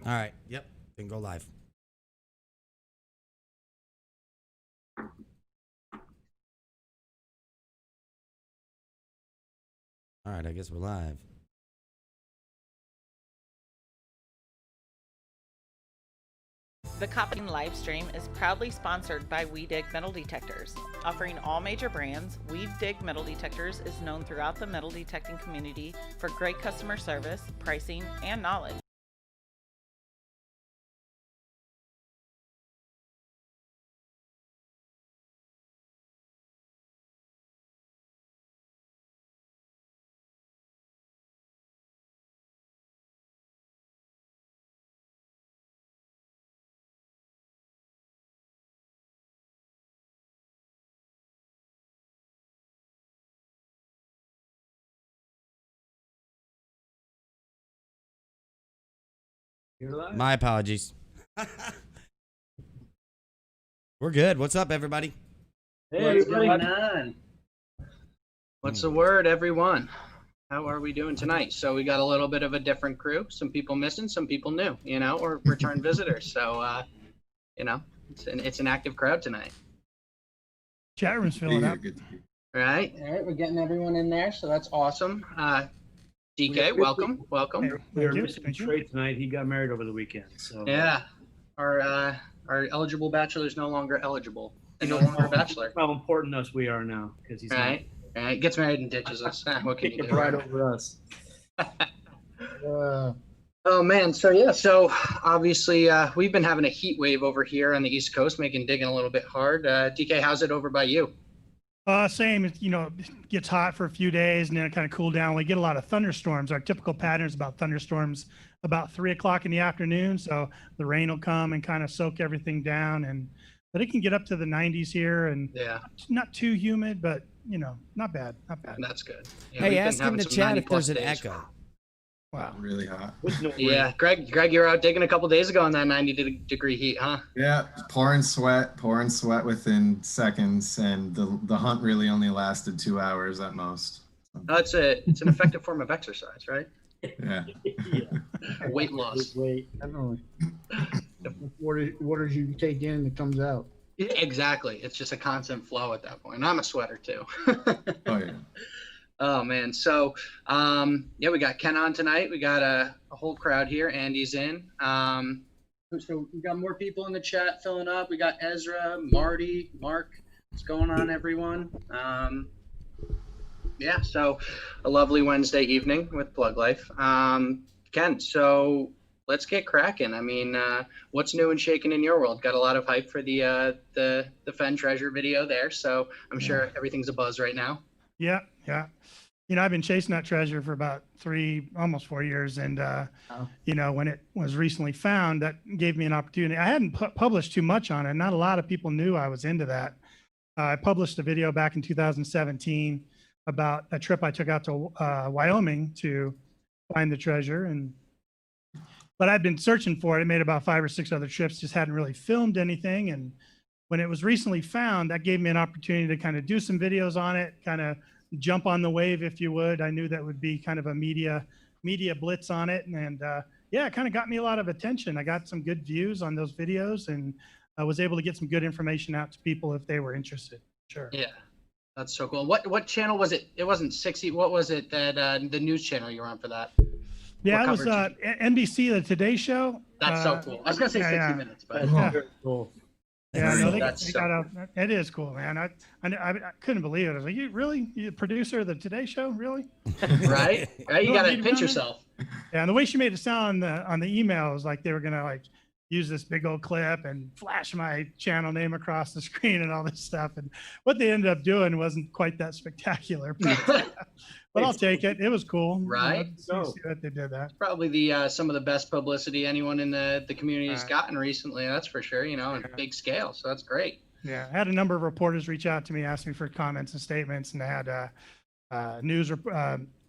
All right. Yep. Then go live. All right. I guess we're live. The Copping live stream is proudly sponsored by WeDig Metal Detectors. Offering all major brands, WeDig Metal Detectors is known throughout the metal detecting community for great customer service, pricing, and knowledge. My apologies. We're good. What's up, everybody? Hey, what's going on? What's the word, everyone? How are we doing tonight? So we got a little bit of a different crew. Some people missing, some people new, you know, or return visitors. So, you know, it's an active crowd tonight. Chat room's filling up. All right, we're getting everyone in there, so that's awesome. DK, welcome. We are missing Trey tonight. He got married over the weekend. So Yeah, our eligible bachelor is no longer eligible and no longer a bachelor. how important us we are now because he's Right, gets married and ditches us. What can you do? right over us. Oh man, so obviously we've been having a heat wave over here on the East Coast, making digging a little bit hard. DK, how's it over by you? Same, you know, it gets hot for a few days and then it kind of cool down. We get a lot of thunderstorms. Our typical pattern is about thunderstorms about 3 o'clock in the afternoon. So the rain will come and kind of soak everything down, but it can get up to the 90s here, and Yeah, not too humid, but you know, not bad. that's good. Yeah, Hey, we've been ask him having to some chat 90 if plus there's an days. echo. Wow. Really hot. Yeah, Greg, you were out digging a couple days ago in that 90-degree heat, huh? Yeah, pouring sweat within seconds, and the hunt really only lasted 2 hours at most. It's an effective form of exercise, right? Yeah. Weight loss. Weight, definitely. Waters you take in, it comes out. Exactly. It's just a constant flow at that point. I'm a sweater too. Oh yeah. Oh man. So yeah, we got Ken on tonight. We got a whole crowd here. Andy's in. So we got more people in the chat filling up. We got Ezra, Marty, Mark. What's going on, everyone? Yeah, so a lovely Wednesday evening with Plug Life. Ken, so let's get cracking. I mean, what's new and shaking in your world? Got a lot of hype for the Fen Treasure video there, so I'm sure everything's a buzz right now. Yeah. You know, I've been chasing that treasure for about almost 4 years. And, you know, when it was recently found, that gave me an opportunity. I hadn't published too much on it. Not a lot of people knew I was into that. I published a video back in 2017 about a trip I took out to Wyoming to find the treasure. But I'd been searching for it. I made about 5 or 6 other trips, just hadn't really filmed anything. And when it was recently found, that gave me an opportunity to kind of do some videos on it, kind of jump on the wave, if you would. I knew that would be kind of a media blitz on it. And yeah, it kind of got me a lot of attention. I got some good views on those videos, and I was able to get some good information out to people if they were interested. Sure. Yeah, that's so cool. What channel was it? It wasn't 60. What was it that the news channel you were on for that? Yeah, What it was coverage? NBC, the Today Show. That's so cool. I was gonna say 60 minutes, but Yeah. Very cool. Yeah, no, they That's got out. It is cool, man. I couldn't believe it. I was like, you really? You producer of the Today Show? Really? right? You You gotta want me to pinch run it? yourself. Yeah, and the way she made it sound on the email was like they were gonna like use this big old clip and flash my channel name across the screen and all this stuff. And what they ended up doing wasn't quite that spectacular, but I'll take it. It was cool. Right? You know, see that they did that. Probably the some of the best publicity anyone in the community has Right. gotten recently. That's for sure. You know, on a big scale. So that's great. Yeah, I had a number of reporters reach out to me, ask me for comments and statements, and I had a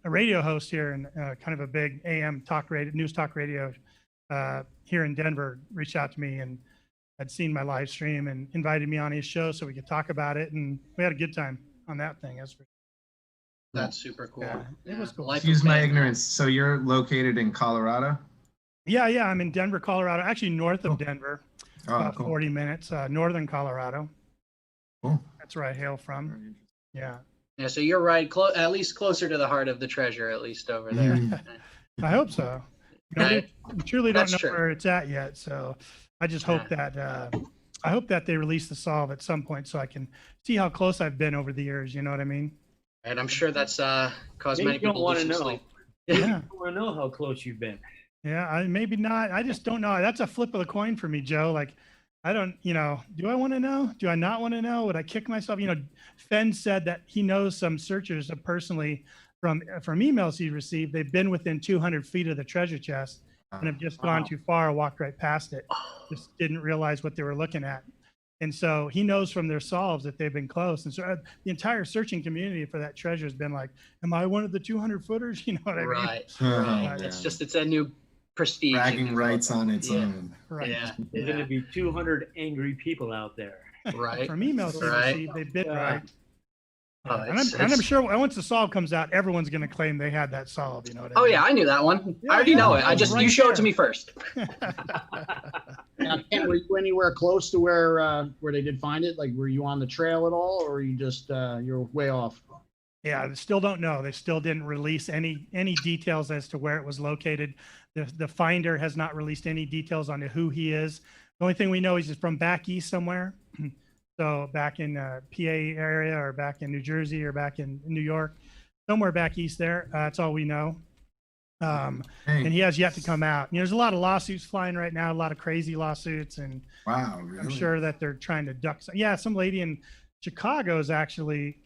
radio host here and kind of a big AM news talk radio here in Denver reached out to me and had seen my live stream and invited me on his show so we could talk about it, and we had a good time on that thing. That's super cool. Yeah, it was cool. Life Excuse of my Fen. ignorance. So you're located in Colorado? Yeah, yeah. I'm in Denver, Colorado. Actually, north of Denver, Oh, about cool. 40 minutes. Northern Colorado. Cool. That's where I hail from. Yeah. Yeah, so you're right, at least closer to the heart of the treasure, at least over there. Mm. I hope so. You know, we truly don't That's know true. where it's at yet, so I just hope that I hope that they release the solve at some point so I can see how close I've been over the years. You know what I mean? And I'm sure that's caused Maybe many you don't people want to to lose know. some sleep. Yeah. You want to know how close you've been. Yeah, maybe not. I just don't know. That's a flip of the coin for me, Joe. Like, I don't, do I want to know? Do I not want to know? Would I kick myself? Fenn said that he knows some searchers personally from emails he received. They've been within 200 feet of the treasure chest and have just gone too far, walked right past it. Just didn't realize what they were looking at. And so he knows from their solves that they've been close. And so the entire searching community for that treasure has been like, am I one of the 200 footers? You know what I mean? Right. Yeah. It's a new prestige. Bragging rights on its own. Right. Yeah. There's going to be 200 angry people out there. Right. From emails they Right. received, they've been Yeah. right. Oh, And I'm sure once the solve comes out, everyone's going to claim they had that solve. You know what I Oh mean? yeah, I knew that one. Yeah, I already yeah, know it. it I was just right you showed it there. to me first. Now, Ken, were you anywhere close to where they did find it? Like, were you on the trail at all, or you just you're way off? Yeah, they still don't know. They still didn't release any details as to where it was located. The finder has not released any details on who he is. The only thing we know is he's from back east somewhere. So back in PA area, or back in New Jersey, or back in New York, somewhere back east there. That's all we know. And Hey, he has yet to come out. There's a lot of lawsuits flying right now, a lot of crazy lawsuits, and wow, really? I'm sure that they're trying to duck. Yeah, some lady in Chicago is actually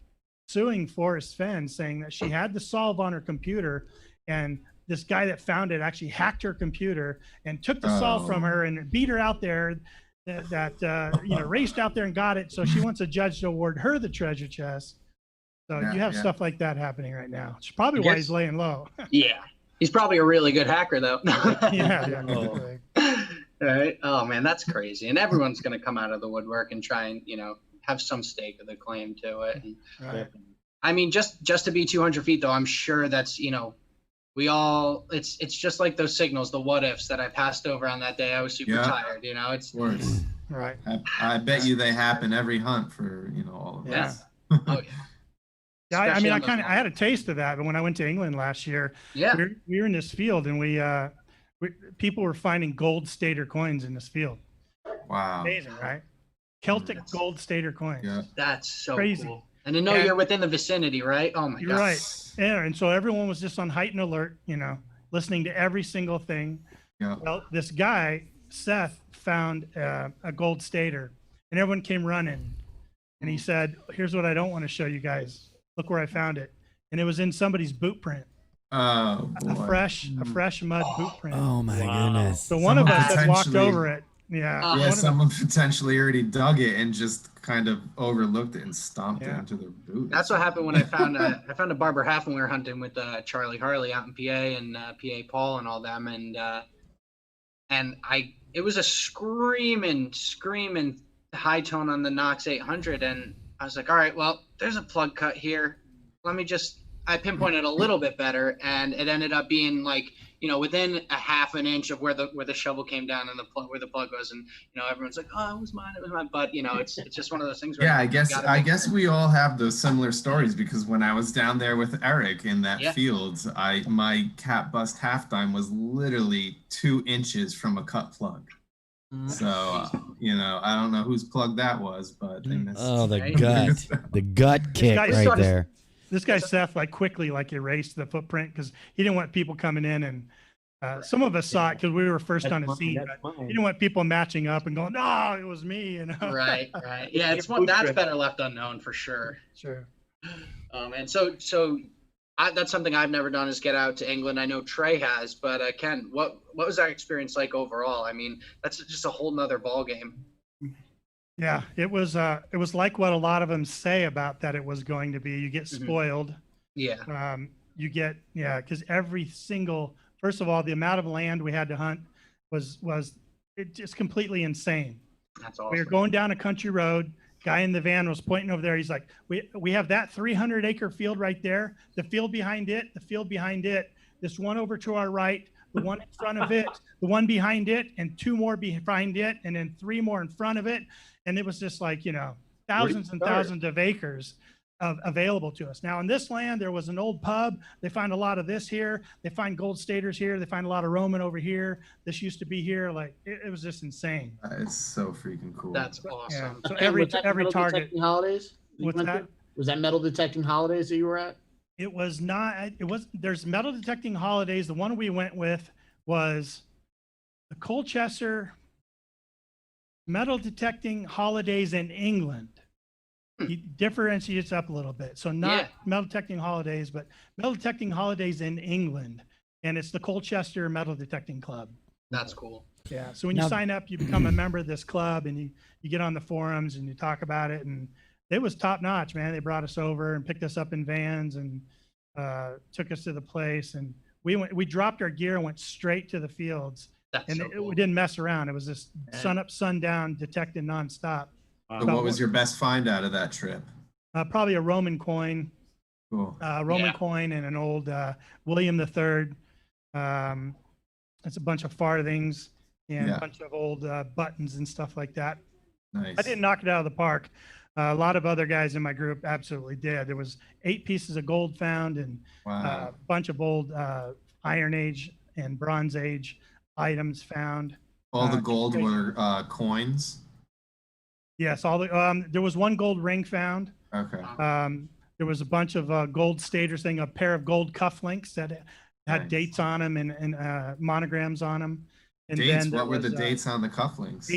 suing Forrest Fenn, saying that she had the solve on her computer, and this guy that found it actually hacked her computer and took the solve from her and beat her out there. Raced out there and got it. So she wants a judge to award her the treasure chest. So Yeah, you have yeah. stuff like that happening right now. It's probably I why guess- he's laying low. Yeah. He's probably a really good hacker though. yeah. Oh. Definitely. Right. Oh man, that's crazy. And everyone's gonna come out of the woodwork and try and, have some stake of the claim to it. And, Right. I mean, just to be 200 feet though, I'm sure that's, it's just like those signals, the what ifs that I passed over on that day. I was super Yeah. tired, it's Of course. Right. I bet you they happen every hunt for all of Yeah. us. oh yeah. Yeah, I Especially mean, on those I had a taste of that, but when I went to England last year, Yeah. we were in this field, and people were finding gold stater coins in this field. Wow. Amazing, right? Celtic gold stater coins. Yeah. That's so Crazy. cool. And to know And- you're within the vicinity, right? Oh my You're god. right. Yeah, and so everyone was just on heightened alert, listening to every single thing. Yeah. Well, this guy, Seth, found a gold stater, and everyone came running. And he said, "Here's what I don't want to show you guys. Look where I found it." And it was in somebody's boot print, Oh a boy. fresh mud boot print. Oh my Wow. goodness. So one of Someone us had walked potentially- over it. Yeah. Yeah, one Yeah, of- someone potentially already dug it and just kind of overlooked it and stomped it Yeah. into their boot. That's what happened when I found a barber half when we were hunting with Charlie Harley out in PA and PA Paul and all them, and it was a screaming high tone on the Knox 800, and I was like, all right, well, there's a plug cut here. I pinpointed a little bit better, and it ended up being like, within a half an inch of where the shovel came down and where the plug was, and everyone's like, oh, it was mine, but it's just one of those things where Yeah, you gotta I make guess sure. we all have those similar stories because when I was down there with Eric in that Yeah. field, my cat bust half dime was literally 2 inches from a cut plug. So I don't know whose plug that was, but they missed. Oh, the Right? gut. The gut kick guy right started- there. This guy Seth quickly erased the footprint because he didn't want people coming in, and some of us saw it because we were first on the That's scene. mine, But that's mine. he didn't want people matching up and going, "No, it was me," Right. Yeah, it's one that's better left unknown for sure. Sure. And that's something I've never done is get out to England. I know Trey has, but Ken, what was that experience like overall? I mean, that's just a whole nother ball game. Yeah, it was like what a lot of them say about that it was going to be. You get Mhm. spoiled. Yeah. Because every single, first of all, the amount of land we had to hunt was just completely insane. That's We were awesome. going down a country road. Guy in the van was pointing over there. He's like, we have that 300-acre field right there. The field behind it. This one over to our right. the one in front of it, the one behind it, and 2 more behind it, and then 3 more in front of it. And it was just like, thousands and thousands of acres available to us. Now in this land, there was an old pub. They find a lot of this here. They find gold staters here. They find a lot of Roman over here. This used to be here. Like it was just insane. It's so freaking cool. That's awesome. So And was that every metal target. detecting holidays you What's went that? to? Was that metal detecting holidays that you were at? It was not, there's metal detecting holidays. The one we went with was the Colchester metal detecting holidays in England. He differentiates up a little bit. So not metal detecting holidays, but metal detecting holidays in England. And it's the Colchester Metal Detecting Club. That's cool. Yeah. So when you Now- sign up, you become a member of this club and you get on the forums and you talk about it. And it was top notch, man. They brought us over and picked us up in vans and took us to the place. And we dropped our gear and went straight to the fields. That's And so cool. we didn't mess around. It was just sun up, sundown, detecting nonstop. So what was your best find out of that trip? Probably a Roman coin, Cool. coin and an old William III. It's a bunch of farthings and Yeah. a bunch of old buttons and stuff like that. Nice. I didn't knock it out of the park. A lot of other guys in my group absolutely did. There was 8 pieces of gold found and a Wow. bunch of old Iron Age and Bronze Age items found. All the gold were coins. Yes, all the there was 1 gold ring found. Okay. There was a bunch of gold staters thing, a pair of gold cufflinks that had Nice. dates on them and monograms on them. And Dates. then there What were the was, dates on the cufflinks?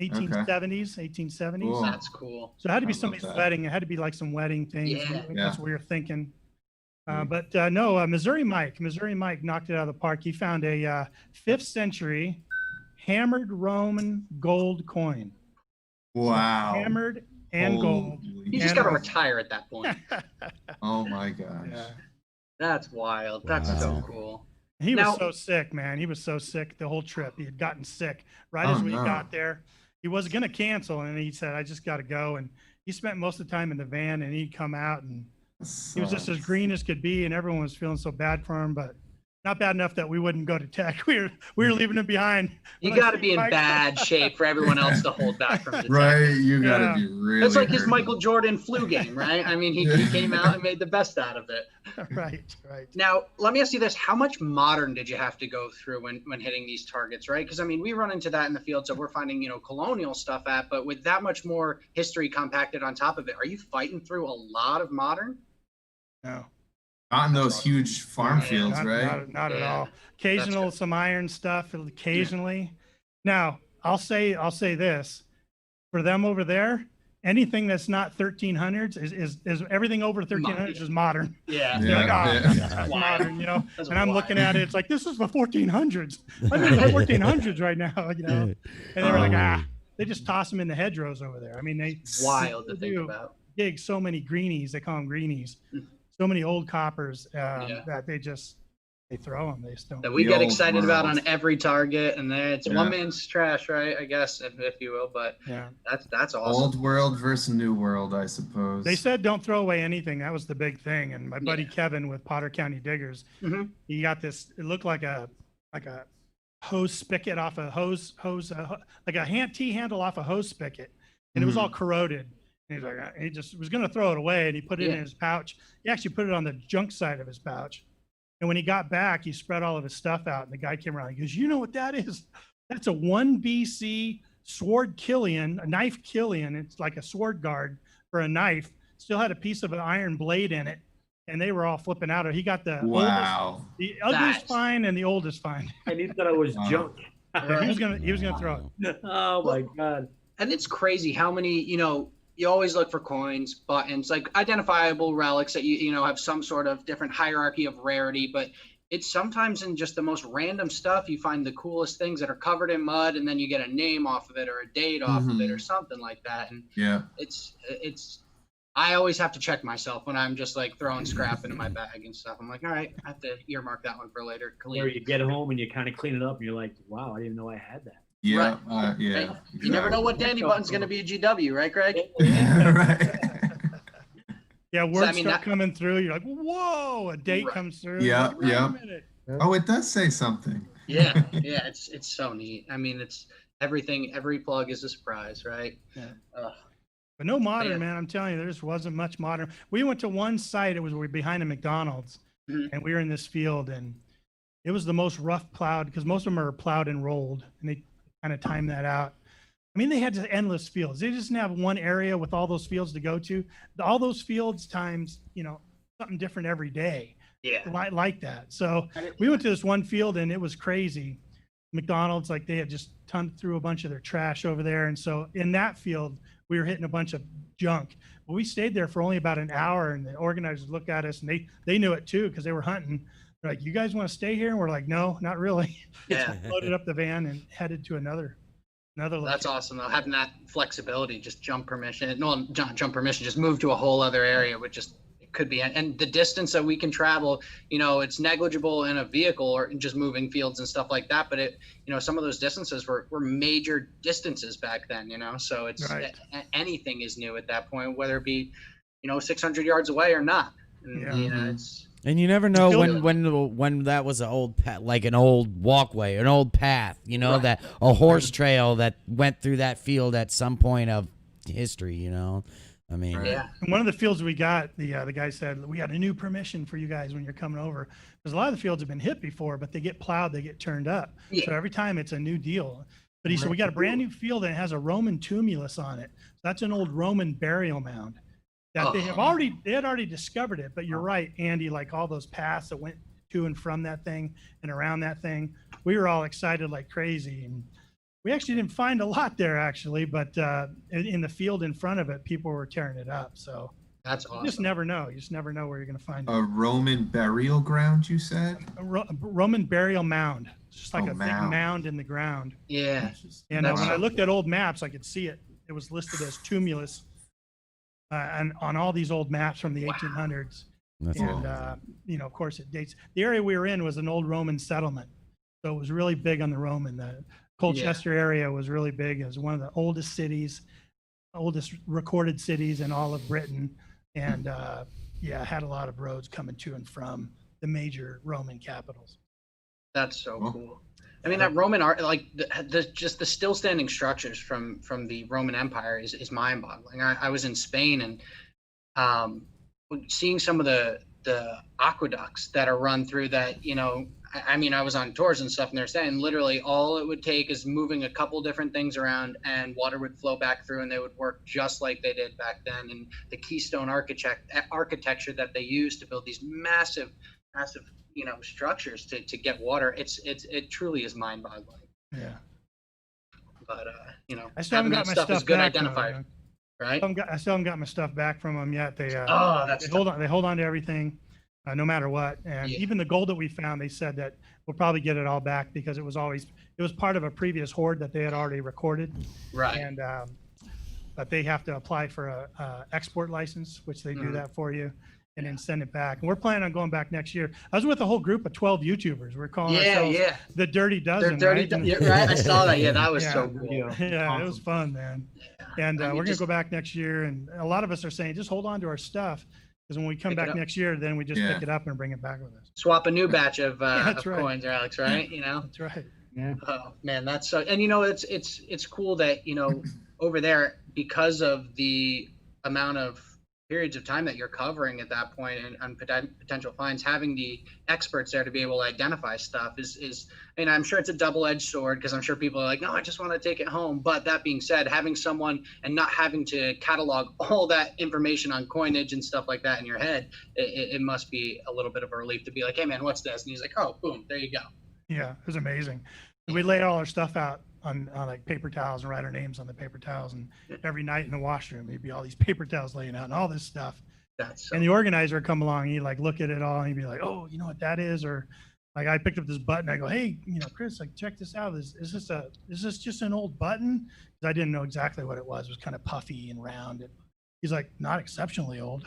1870s, 1870s. Cool. That's cool. So it had to be I love somebody's that. wedding. It had to be like some wedding things. Yeah. That's what we were thinking. Mm. But no, Missouri Mike knocked it out of the park. He found a 5th century hammered Roman gold coin. Wow. Hammered and gold. Holy- You just And- got to retire at that point. Oh my gosh. Yeah. That's wild. That's Wow. so cool. He Now- was so sick, man. He was so sick the whole trip. He had gotten sick right Oh, as we no. got there. He was going to cancel, and he said, "I just got to go." And he spent most of the time in the van, and he'd come out, and he was just as Sucks. green as could be, and everyone was feeling so bad for him, but not bad enough that we wouldn't go to tech. We were leaving him behind. You When I got to see be in Mike- bad shape for everyone else to hold back from the tech. Right. You gotta Yeah. be really. It's like his hurting. Michael Jordan flu game, right? I mean, he came out and made the best out of it. Right. Now, let me ask you this. How much modern did you have to go through when hitting these targets, right? Because, I mean, we run into that in the field, so we're finding, colonial stuff but with that much more history compacted on top of it, are you fighting through a lot of modern? No, Not in those huge farm Yeah, fields, not, right? not at Yeah. all. Occasional good. some iron stuff, occasionally. Now, I'll say this. For them over there, anything that's not 1300s is everything over 1300s is modern. Yeah. They're like, Yeah, "Oh, yeah. that's modern, That's And I'm wild. looking at it, it's like, this is the 1400s. I'm in the 1400s right now, And they were like, they just toss them in the hedgerows over there. I mean, they Wild to think do about. dig so many greenies, they call them greenies, so many old coppers that they throw them. They just don't. That we The get old excited about world. on every target, and then it's Yeah. one man's trash, right? I guess, if you will. But Yeah. that's awesome. Old world versus new world, I suppose. They said don't throw away anything. That was the big thing. And my buddy Yeah. Kevin with Potter County Diggers, Mhm. he got this. It looked like a hose spigot off a like a T handle off a hose spigot, and it was all corroded. And he's like, he just was going to throw it away, and he put it in Yeah. his pouch. He actually put it on the junk side of his pouch. And when he got back, he spread all of his stuff out, and the guy came around. He goes, "You know what that is? That's a 1 BC sword Killian, a knife Killian. It's like a sword guard for a knife. Still had a piece of an iron blade in it." And they were all flipping out. He got the Wow. the ugliest That's- find and the oldest find. And he thought it was Wow. junk. He was gonna throw it. Oh my God. And it's crazy how many, you always look for coins, buttons, like identifiable relics that you have some sort of different hierarchy of rarity, but it's sometimes in just the most random stuff you find the coolest things that are covered in mud, and then you get a name off of it or a date off of it or something like that. And Yeah. it's I always have to check myself when I'm just like throwing scrap into my bag and stuff. I'm like, all right, I have to earmark that one for later. Where you get home and you kind of clean it up and you're like, wow, I didn't even know I had that. Yeah. Right. Yeah. You never know what Danny Button's going to be a GW, right, Greg? Right. Yeah, words I mean, start that- coming through. You're like, whoa, a date Right. comes through. Yeah, Like, wait a yeah. minute. Oh, it does say something. Yeah, yeah, it's so neat. I mean, it's everything. Every plug is a surprise, right? Yeah. Ugh. But no modern, Yeah. man. I'm telling you, there just wasn't much modern. We went to one site. It was behind a McDonald's, Mhm. and we were in this field, and it was the most rough plowed because most of them are plowed and rolled, and they kind of time that out. I mean, they had just endless fields. They just didn't have one area with all those fields to go to. All those fields times, something different every day, Yeah. like that. So we went to this one field, and it was crazy. McDonald's, like they had just threw a bunch of their trash over there, and so in that field, we were hitting a bunch of junk. But we stayed there for only about an hour, and the organizers looked at us, and they knew it too because they were hunting. They're like, "You guys want to stay here?" And we're like, "No, not really." Yeah. Loaded up the van and headed to another That's location. awesome though. Having that flexibility, just jump permission. No, not jump permission. Just move to a whole other area would just it could be. And the distance that we can travel, it's negligible in a vehicle or just moving fields and stuff like that. But some of those distances were major distances back then. So it's Right. anything is new at that point, whether it be 600 yards away or not. And, Yeah. it's And you never know Still- when that was an old like an old walkway, an old path, Right. that a horse trail that went through that field at some point of history, I mean, yeah. And one of the fields we got, the guy said, "We got a new permission for you guys when you're coming over." Because a lot of the fields have been hit before, but they get plowed, they get turned up. Yeah. So every time it's a new deal. But he said, "We got a brand new field and it has a Roman tumulus on it. So that's an old Roman burial mound that they had already discovered it." But you're right, Andy, like all those paths that went to and from that thing and around that thing, we were all excited like crazy. And we actually didn't find a lot there actually, but in the field in front of it, people were tearing it up. So That's you just awesome. never know. You just never know where you're going to find it. A Roman burial ground, you said? A Roman burial mound. It's just like Oh, a mound. big mound in the ground. Yeah. And That's when I so looked at old maps, I could see it. It was listed as tumulus and on all these old maps from the 1800s. that's And, of course, it dates. The area we were in was an old Roman settlement. So it was really big on the Roman. The Colchester area was really big. It was one of the oldest cities, oldest recorded cities in all of Britain. And had a lot of roads coming to and from the major Roman capitals. That's so Cool. cool. I mean, that Roman art, like just the still standing structures from the Roman Empire is mind boggling. I was in Spain and seeing some of the aqueducts that are run through that, I mean, I was on tours and stuff and they're saying literally all it would take is moving a couple different things around and water would flow back through and they would work just like they did back then. And the Keystone architecture that they used to build these massive, structures to get water, it truly is mind boggling. Yeah. But, I still haven't having got that my stuff is stuff good back. identifier, right? I still haven't got my stuff back from them yet. They That's hold on. They hold on to everything, no matter what. And Yeah. even the gold that we found, they said that we'll probably get it all back because it was part of a previous hoard that they had already recorded. right. And but they have to apply for a export license, which they do Mhm. that for you, and then send it back. And we're planning on going back next year. I was with a whole group of 12 YouTubers. We're calling ourselves Yeah. the Dirty They're Dozen. dirty. Right? You're right. I saw that. Yeah, that was Yeah. so cool. Yeah, it was fun, man. And I mean, we're gonna just- go back next year. And a lot of us are saying, just hold on to our stuff, because when we come Pick it back up. next year, then we just Yeah. pick it up and bring it back with us. Swap a new batch of, that's of right. coins, Alex. Right? That's right. Oh man, that's so. And it's cool that over there, because of the amount of periods of time that you're covering at that point and potential finds, having the experts there to be able to identify stuff is and I'm sure it's a double-edged sword because I'm sure people are like, no, I just want to take it home. But that being said, having someone and not having to catalog all that information on coinage and stuff like that in your head, it must be a little bit of a relief to be like, hey man, what's this? And he's like, oh, boom, there you go. Yeah, it was amazing. We lay all our stuff out on like paper towels and write our names on the paper towels. And every night in the washroom, there'd be all these paper towels laying out and all this stuff. That's so And the organizer would come along, and he'd like look at it all, and he'd be like, "Oh, you know what that is?" Or like I picked up this button. I go, "Hey, Chris, like check this out. Is this just an old button?" Because I didn't know exactly what it was. It was kind of puffy and round. And he's like, "Not exceptionally old."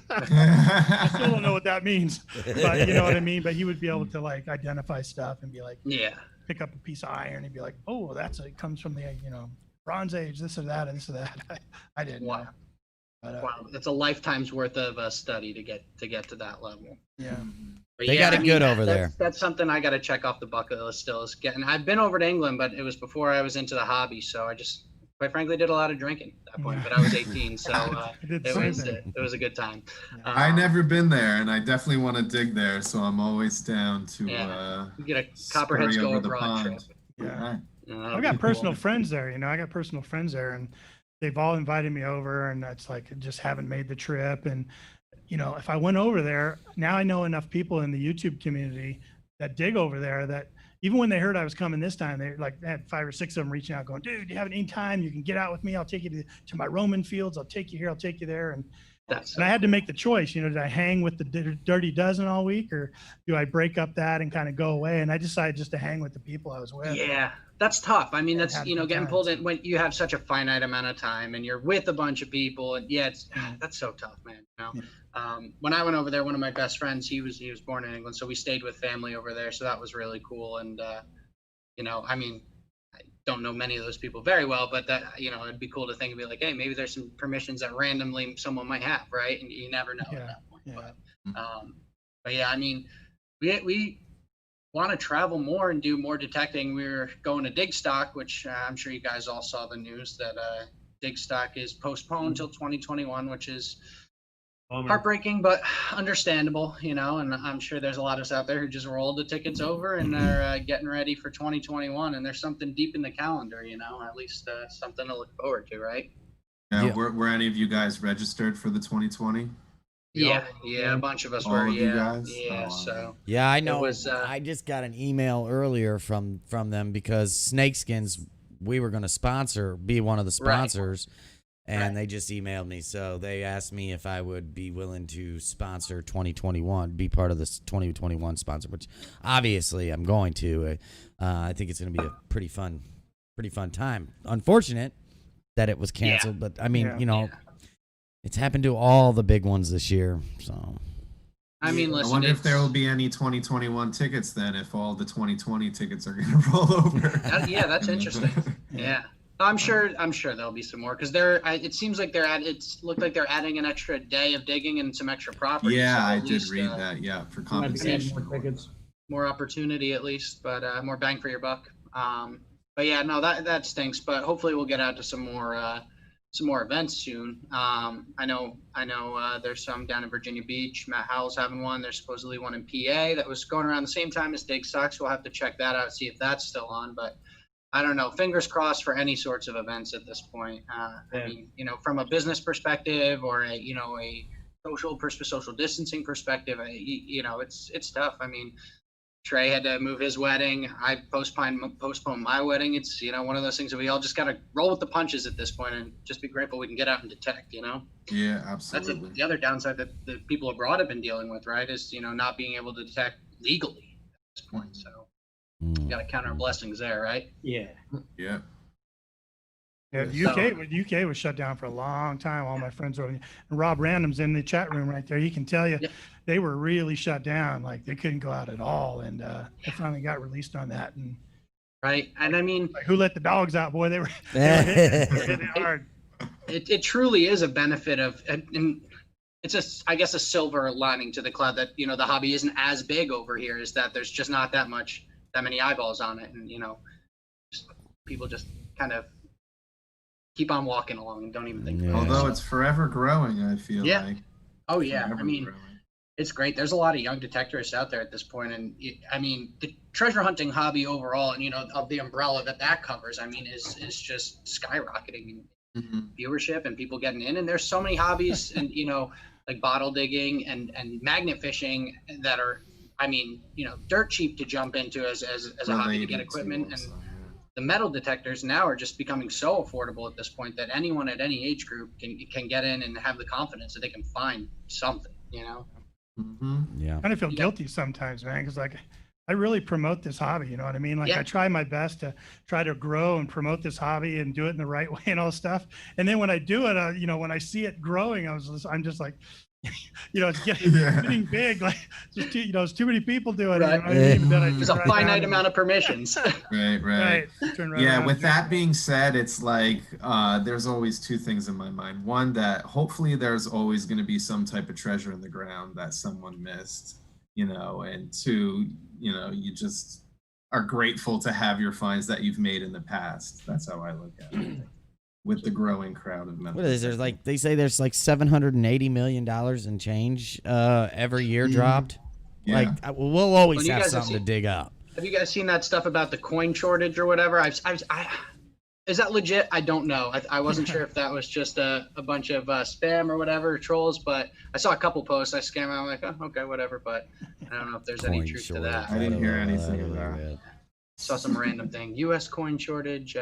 I still don't know what that means, but you know what I mean. But he would be able to like identify stuff and be like, yeah. pick up a piece of iron and be like, "Oh, it comes from the Bronze Age, this or that, and this or that." I didn't Wow. know. But, Wow, that's a lifetime's worth of study to get to that level. yeah. But They got it good over there. That's something I got to check off the bucket list still is getting. I've been over to England, but it was before I was into the hobby, so I just, quite frankly, did a lot of drinking at that point. Yeah. But I was 18, so did the it same was thing. it was a good time. I never been there, and I definitely want to dig there. So I'm always down to You get a Copperheads scurry Go over the Abroad trip. pond. Yeah. Right. That'll I've be got cool. personal friends there, I got personal friends there, and they've all invited me over, and it's like, just haven't made the trip. And, if I went over there, now I know enough people in the YouTube community that dig over there that even when they heard I was coming this time, they had 5 or 6 of them reaching out going, dude, do you have any time? You can get out with me. I'll take you to my Roman fields. I'll take you here. I'll take you there. And I had to make the choice, did I hang with the Dirty Dozen all week, or do I break up that and kind of go away? And I decided just to hang with the people I was with. Yeah, that's tough. I mean, that's, Have getting good pulled times. in when you have such a finite amount of time and you're with a bunch of people. And yeah, that's so tough, man. When I went over there, one of my best friends, he was born in England, so we stayed with family over there. So that was really cool. And, I mean, I don't know many of those people very well, but that, it'd be cool to think and be like, hey, maybe there's some permissions that randomly someone might have, right? And you never know at that point. Yeah. But yeah, I mean, we want to travel more and do more detecting. We're going to Digstock, which I'm sure you guys all saw the news that Digstock is postponed till 2021, which is heartbreaking, but understandable, and I'm sure there's a lot of us out there who just rolled the tickets over and they're getting ready for 2021, and there's something deep in the calendar, at least something to look forward to, right? Yeah. Were any of you guys registered for the 2020? Yeah, a bunch of us All were. of you Yeah, guys? yeah. Oh, So Yeah, I know. was, I just got an email earlier from them because Snakeskins, we were going to be one of the sponsors, and they just emailed me. So they asked me if I would be willing to sponsor 2021, be part of this 2021 sponsor, which obviously I'm going to. I think it's going to be a pretty fun time. Unfortunate that it was canceled, but I mean, it's happened to all the big ones this year. So I mean, listen. I wonder if there will be any 2021 tickets then, if all the 2020 tickets are going to roll over. That's interesting. Yeah. I'm sure there'll be some more because it seems like it's looked like they're adding an extra day of digging and some extra property. Yeah, so I at did least, read that. Yeah, for Might be getting compensation. more tickets. more opportunity at least, but more bang for your buck. But yeah, no, that stinks. But hopefully we'll get out to some more events soon. I know there's some down in Virginia Beach. Matt Howell's having one. There's supposedly one in PA that was going around the same time as Digstock. We'll have to check that out, see if that's still on. But I don't know. Fingers crossed for any sorts of events at this point. I mean, from a business perspective or a social distancing perspective, it's tough. I mean, Trey had to move his wedding. I postponed my wedding. It's one of those things that we all just gotta roll with the punches at this point and just be grateful we can get out and detect. Yeah, absolutely. That's the other downside that the people abroad have been dealing with, right? Is not being able to detect legally at this point. So you gotta count our blessings there, right? Yeah. Yeah. Yeah, the UK was shut down for a long time. All my friends were, and Rob Random's in the chat room right there. He can tell you they were really shut down. Like they couldn't go out at all. And they finally got released on that. And right. And I mean, who let the dogs out? Boy, they were hitting hard. It truly is a benefit of, and it's I guess a silver lining to the cloud that, the hobby isn't as big over here, is that there's just not that many eyeballs on it. And, people just kind of keep on walking along and don't even think about it. Although it's forever growing, I feel like. Oh yeah. Forever I mean, growing. it's great. There's a lot of young detectorists out there at this point. And the treasure hunting hobby overall, and, of the umbrella that covers, I mean, is just skyrocketing in viewership and people getting in. And there's so many hobbies and, like bottle digging and magnet fishing that are, I mean, dirt cheap to jump into as a hobby to get equipment. And the metal detectors now are just becoming so affordable at this point that anyone at any age group can get in and have the confidence that they can find something, Yeah. I kind of feel guilty sometimes, man, because like I really promote this hobby. You know what I mean? Like I try my best to try to grow and promote this hobby and do it in the right way and all stuff. And then when I do it, when I see it growing, I'm just like, it's getting big. Like it's too many people doing it. There's a finite amount of permissions. Right. Yeah. With that being said, it's like there's always two things in my mind. One, that hopefully there's always going to be some type of treasure in the ground that someone missed. you know, and two, you know, you just are grateful to have your finds that you've made in the past. That's how I look at it. With the growing crowd of metal. What is there? Like they say, there's like $780 million in change every year dropped. Yeah. Like we'll always Well, you have guys have something to seen- dig up. Have you guys seen that stuff about the coin shortage or whatever? Is that legit? I don't know. I wasn't sure if that was just a bunch of spam or whatever, trolls, but I saw a couple posts. I scanned them. I'm like, oh, okay, whatever. But I don't know if there's any Coin truth to shortage. that. I didn't hear anything of that. Saw some random thing. U.S. coin shortage.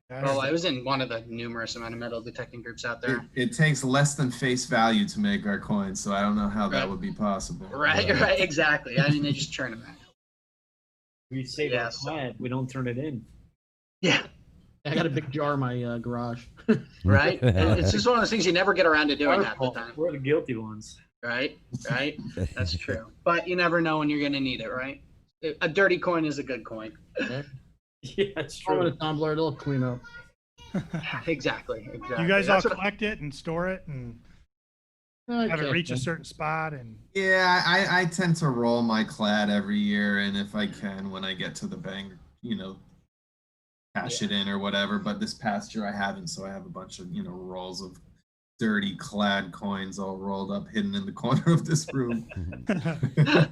Well, I was in one of the numerous amount of metal detecting groups out there. It takes less than face value to make our coins, so I don't know how that Right. would be possible. Right, exactly. I mean, they just churn them out. We save Yes. our plant, we don't turn it in. Yeah, I got a big jar in my garage. right. And it's just one of those things you never get around to doing Our half the fault. time. We're the guilty ones. Right, that's true. But you never know when you're going to need it, right? A dirty coin is a good coin. Yeah, that's Throw it in true. a tumbler, it'll clean up. Exactly. You guys all That's what- collect it and store it and have it Okay. reach a certain spot and Yeah, I tend to roll my clad every year, and if I can, when I get to the bank, you know, cash it in or whatever. But this past year I haven't, so I have a bunch of, you know, rolls of dirty clad coins all rolled up, hidden in the corner of this room.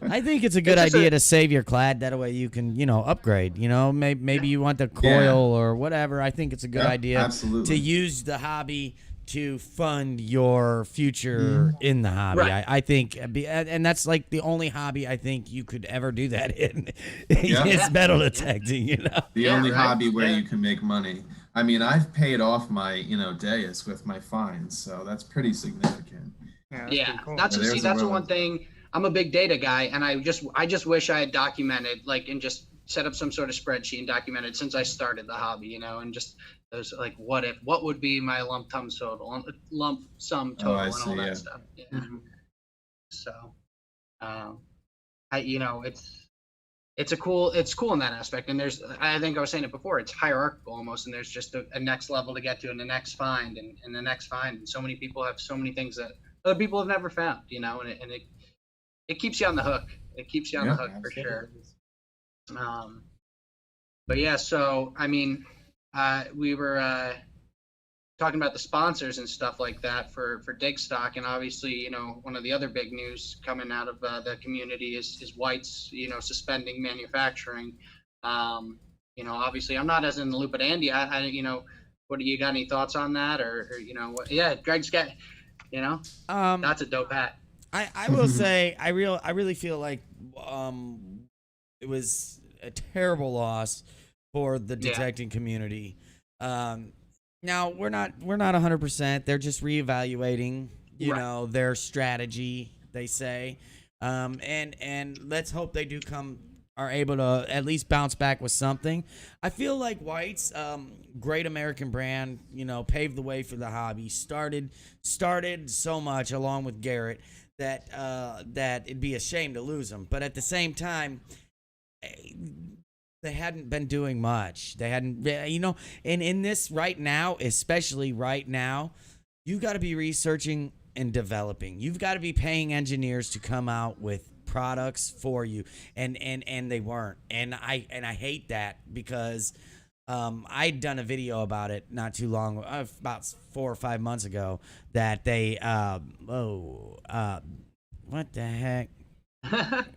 I think it's a good It's just idea a- to save your clad. That way you can, you know, upgrade. You know, maybe you want the coil or whatever. I think it's a good Yeah, idea absolutely. to use the hobby to fund your future in the hobby. Right. I think, and that's like the only hobby I think you could ever do that in. Yeah. It's metal detecting, you know. The Yeah, only right. hobby where Yeah. you can make money. I mean, I've paid off my, you know, dais with my fines, so that's pretty significant. that's Yeah, pretty cool. that's There's see, a that's the road. one thing. I'm a big data guy, and I just wish I had documented, like, and just set up some sort of spreadsheet and documented since I started the hobby, you know, and just those like, what would be my lump sum total, I and see, all that yeah. stuff. Yeah. So, you know, it's cool in that aspect, and I think I was saying it before, it's hierarchical almost, and there's just a next level to get to, and the next find, and the next find, and so many people have so many things that other people have never found, you know, and it keeps you on the hook. It keeps you on the Yeah, hook for absolutely. sure. But yeah, so I mean, we were talking about the sponsors and stuff like that for Digstock, and obviously, you know, one of the other big news coming out of the community is White's, you know, suspending manufacturing. You know, obviously, I'm not as in the loop, but Andy, I you know, what do you got any thoughts on that, or you know, what? Yeah, Greg's got, you know, that's a dope hat. I will say I really feel like it was a terrible loss for the Yeah. detecting community. Now we're not 100%. They're just reevaluating, you Right. know, their strategy. They say, and let's hope they are able to at least bounce back with something. I feel like White's great American brand, you know, paved the way for the hobby. Started so much along with Garrett that that it'd be a shame to lose them. But at the same time, they hadn't been doing much. They hadn't, you know, and in this right now, especially right now, you've got to be researching and developing. You've got to be paying engineers to come out with products for you, and they weren't. And I hate that because I'd done a video about it not too long, about 4 or 5 months ago, that they what the heck?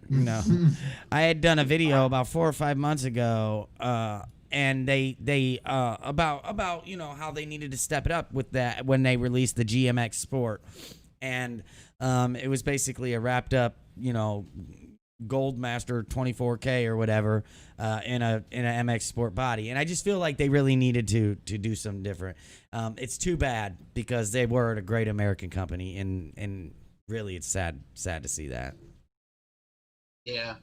No, I had done a video about 4 or 5 months ago, and they about you know how they needed to step it up with that when they released the GMX Sport, and it was basically a wrapped up, you know, Goldmaster 24K or whatever in a MX Sport body, and I just feel like they really needed to do something different. It's too bad because they were a great American company, and really it's sad to see that. Yeah.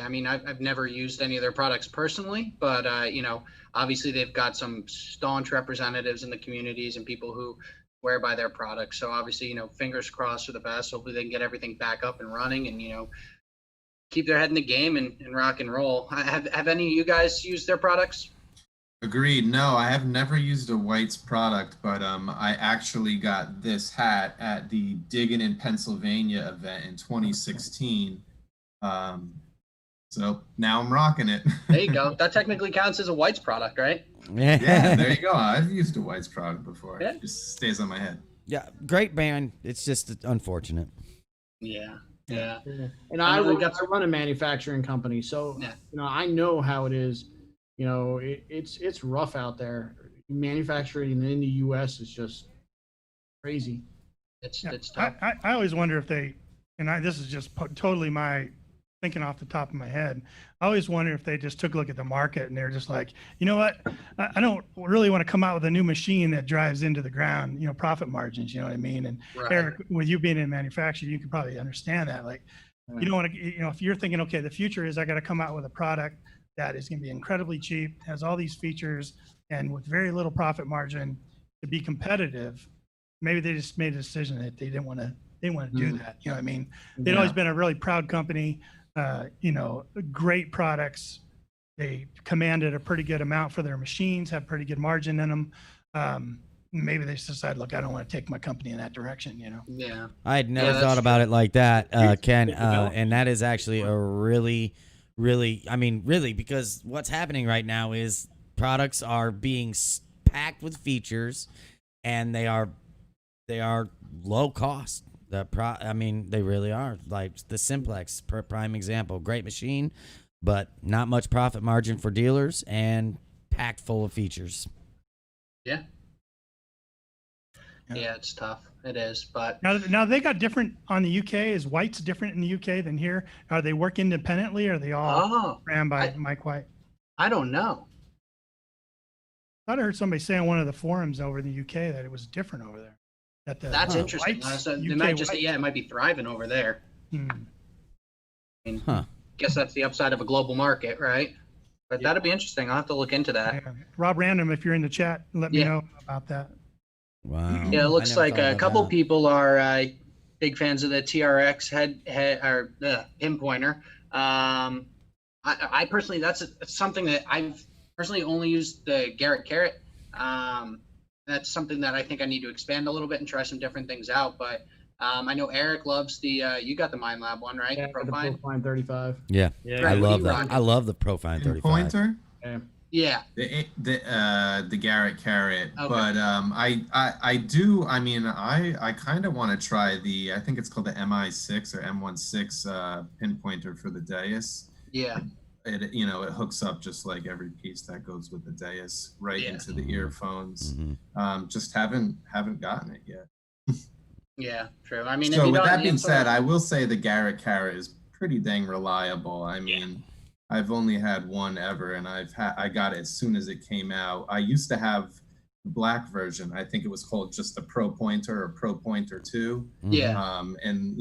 I mean, I've never used any of their products personally, but you know, obviously they've got some staunch representatives in the communities and people who swear by their products. So obviously, you know, fingers crossed for the best. Hopefully they can get everything back up and running, and you know, keep their head in the game and rock and roll. Have any of you guys used their products? Agreed. No, I have never used a White's product, but I actually got this hat at the Diggin' in Pennsylvania event in 2016. So now I'm rocking it. There you go. That technically counts as a White's product, right? Yeah, there you go. I've used a White's product before. Yeah. It just stays on my head. Yeah, great band. It's just unfortunate. Yeah. Yeah. And I I, know they run- got I run a manufacturing company, so Yeah. I know how it is. It's rough out there. Manufacturing in the U.S. is just crazy. It's Yeah, tough. I always wonder if they, this is just totally my thinking off the top of my head. I always wonder if they just took a look at the market and they're just like, you know what? I don't really want to come out with a new machine that drives into the ground, profit margins, you know what I mean? And Right. Eric, with you being in manufacturing, you could probably understand that. Like, you don't want to, if you're thinking, okay, the future is I got to come out with a product that is going to be incredibly cheap, has all these features, and with very little profit margin to be competitive. Maybe they just made a decision that they didn't want to do that. You know what I mean? They'd always been a really proud company, great products. They commanded a pretty good amount for their machines, have pretty good margin in them. Maybe they just decided, look, I don't want to take my company in that direction, Yeah. I had never that's thought about it like that, Ken, development. and that is actually a really, because what's happening right now is products are being packed with features, and they are low cost. They really are. Like the Simplex, prime example, great machine, but not much profit margin for dealers, and packed full of features. Yeah. Yeah. Yeah, it's tough. It is, but Now they got different on the UK. Is White's different in the UK than here? Are they work independently, or are they all ran by Mike White? I don't know. I thought I heard somebody say on one of the forums over in the UK that it was different over there. That the That's interesting. White's, So they UK might just White- it might be thriving over there. Hmm. I mean, Huh. guess that's the upside of a global market, right? But that'd be interesting. I'll have to look into that. Yeah. Rob Random, if you're in the chat, let me Yeah. know about that. Wow. Yeah, it looks I never like thought a about couple that. people are big fans of the TRX head or pinpointer. I personally, that's something that I've personally only used the Garrett Carrot. That's something that I think I need to expand a little bit and try some different things out. But I know Eric loves the you got the Mind Lab one, right? Yeah, The the Profine. Profine 35. Yeah, Yeah. I Right, what love do you that. run? I love the Profine 35. Pointer. Yeah. The Garrett Carrot, Okay. but I do. I mean, I kind of want to try the. I think it's called the MI6 or M16 pinpointer for the Deus. Yeah. It it hooks up just like every piece that goes with the Deus right Yeah. into the earphones. Mhm. Just haven't gotten it yet. Yeah. True. I mean, if So you with don't that need being to- said, I will say the Garrett Carrot is pretty dang reliable. I mean, I've only had one ever, and I got it as soon as it came out. I used to have the black version. I think it was called just the Pro Pointer or Pro Pointer 2. Yeah. And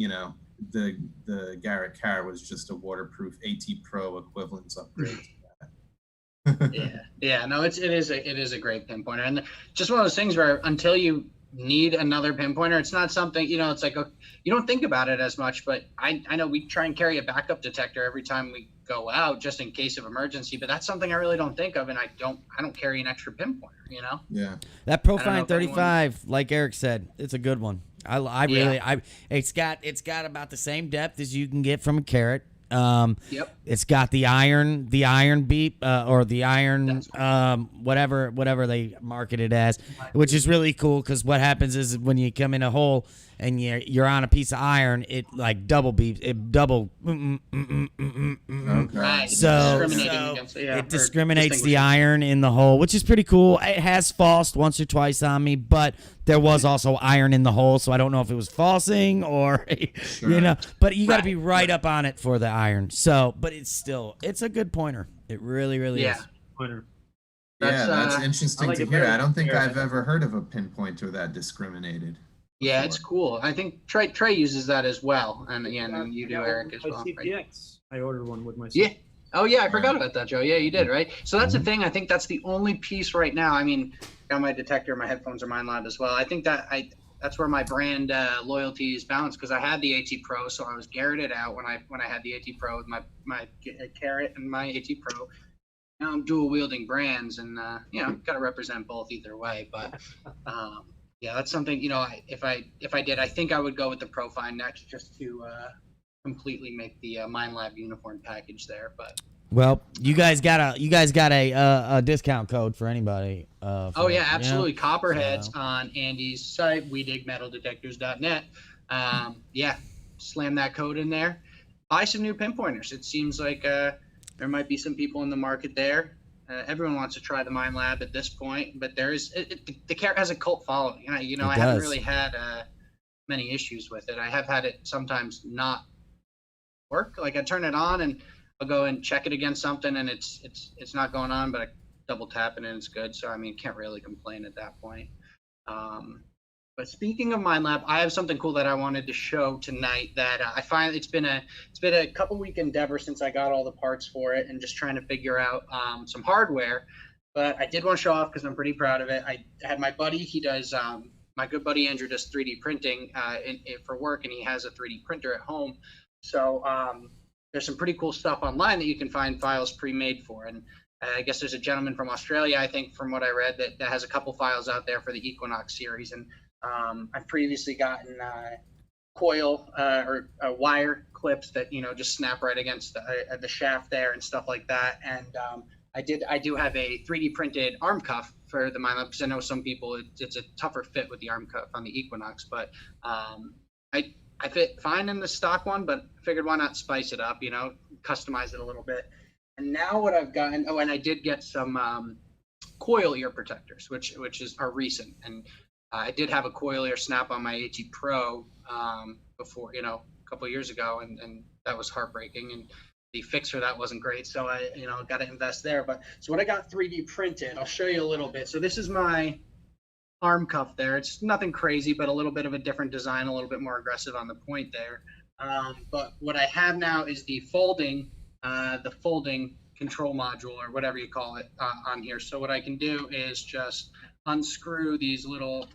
the Garrett Carrot was just a waterproof AT Pro equivalence upgrade. to that. Yeah. No, it is a great pinpointer, and just one of those things where until you need another pinpointer, it's not something it's like you don't think about it as much. But I know we try and carry a backup detector every time we go out just in case of emergency. But that's something I really don't think of, and I don't carry an extra pinpointer. Yeah. That I don't know Profine if anyone- 35, like Eric said, it's a good one. It's got about the same depth as you can get from a Carrot. Yep. It's got the iron beep or the iron That's whatever they market it as, which is really cool because what happens is when you come in a hole and you're on a piece of iron, it like double beeps, it double. Okay. Right. So it discriminates the iron in the hole, which is pretty cool. It has falsed once or twice on me, but there was also iron in the hole, so I don't know if it was falsing or but you got to be right up on it for the iron. So, but it's a good pointer. It really, really Yeah. is. Pointer. That's interesting I like to it hear. better I don't think than I've ever heard of a pinpointer that discriminated. Yeah, it's cool. I think Trey uses that as well, and you do, Eric, as My well. Right? CPX. I ordered one with my. Yeah. Oh yeah, I forgot about that, Joe. Yeah, you did, right? So that's the thing. I think that's the only piece right now. I mean, got my detector, my headphones are Mind Lab as well. I think that's where my brand loyalty is balanced because I had the AT Pro, so I was Garretted out when I had the AT Pro with my Carrot and my AT Pro. Now I'm dual wielding brands, and got to represent both either way. But yeah, that's something if I did, I think I would go with the Profine next, just to completely make the MindLab uniform package there. But Well, you guys got a discount code for anybody. oh yeah, absolutely. So- Copperheads on Andy's site, wedigmetaldetectors.net. Yeah, slam that code in there. Buy some new pinpointers. It seems like there might be some people in the market there. Everyone wants to try the MindLab at this point, but there is the carrot has a cult following. I haven't does. really had many issues with it. I have had it sometimes not work. Like I turn it on and I'll go and check it against something, and it's not going on, but I double tap it and it's good. So I mean, can't really complain at that point. But speaking of MindLab, I have something cool that I wanted to show tonight. That I find it's been a couple week endeavor since I got all the parts for it and just trying to figure out some hardware. But I did want to show off because I'm pretty proud of it. I had my buddy. He does my good buddy Andrew does 3D printing for work, and he has a 3D printer at home. So there's some pretty cool stuff online that you can find files pre-made for. And I guess there's a gentleman from Australia, I think, from what I read, that has a couple files out there for the Equinox series. And I've previously gotten coil or wire clips that just snap right against the shaft there and stuff like that. And I do have a 3D printed arm cuff for the MindLab because I know some people it's a tougher fit with the arm cuff on the Equinox, but I fit fine in the stock one, but figured why not spice it up, customize it a little bit. And now what I've gotten, and I did get some coil ear protectors, which are recent. And I did have a coil ear snap on my AT Pro before, a couple of years ago, and that was heartbreaking. And the fix for that wasn't great, so I, got to invest there. But so what I got 3D printed, I'll show you a little bit. So this is my arm cuff there. It's nothing crazy, but a little bit of a different design, a little bit more aggressive on the point there. But what I have now is the folding control module, or whatever you call it, on here. So what I can do is just unscrew these little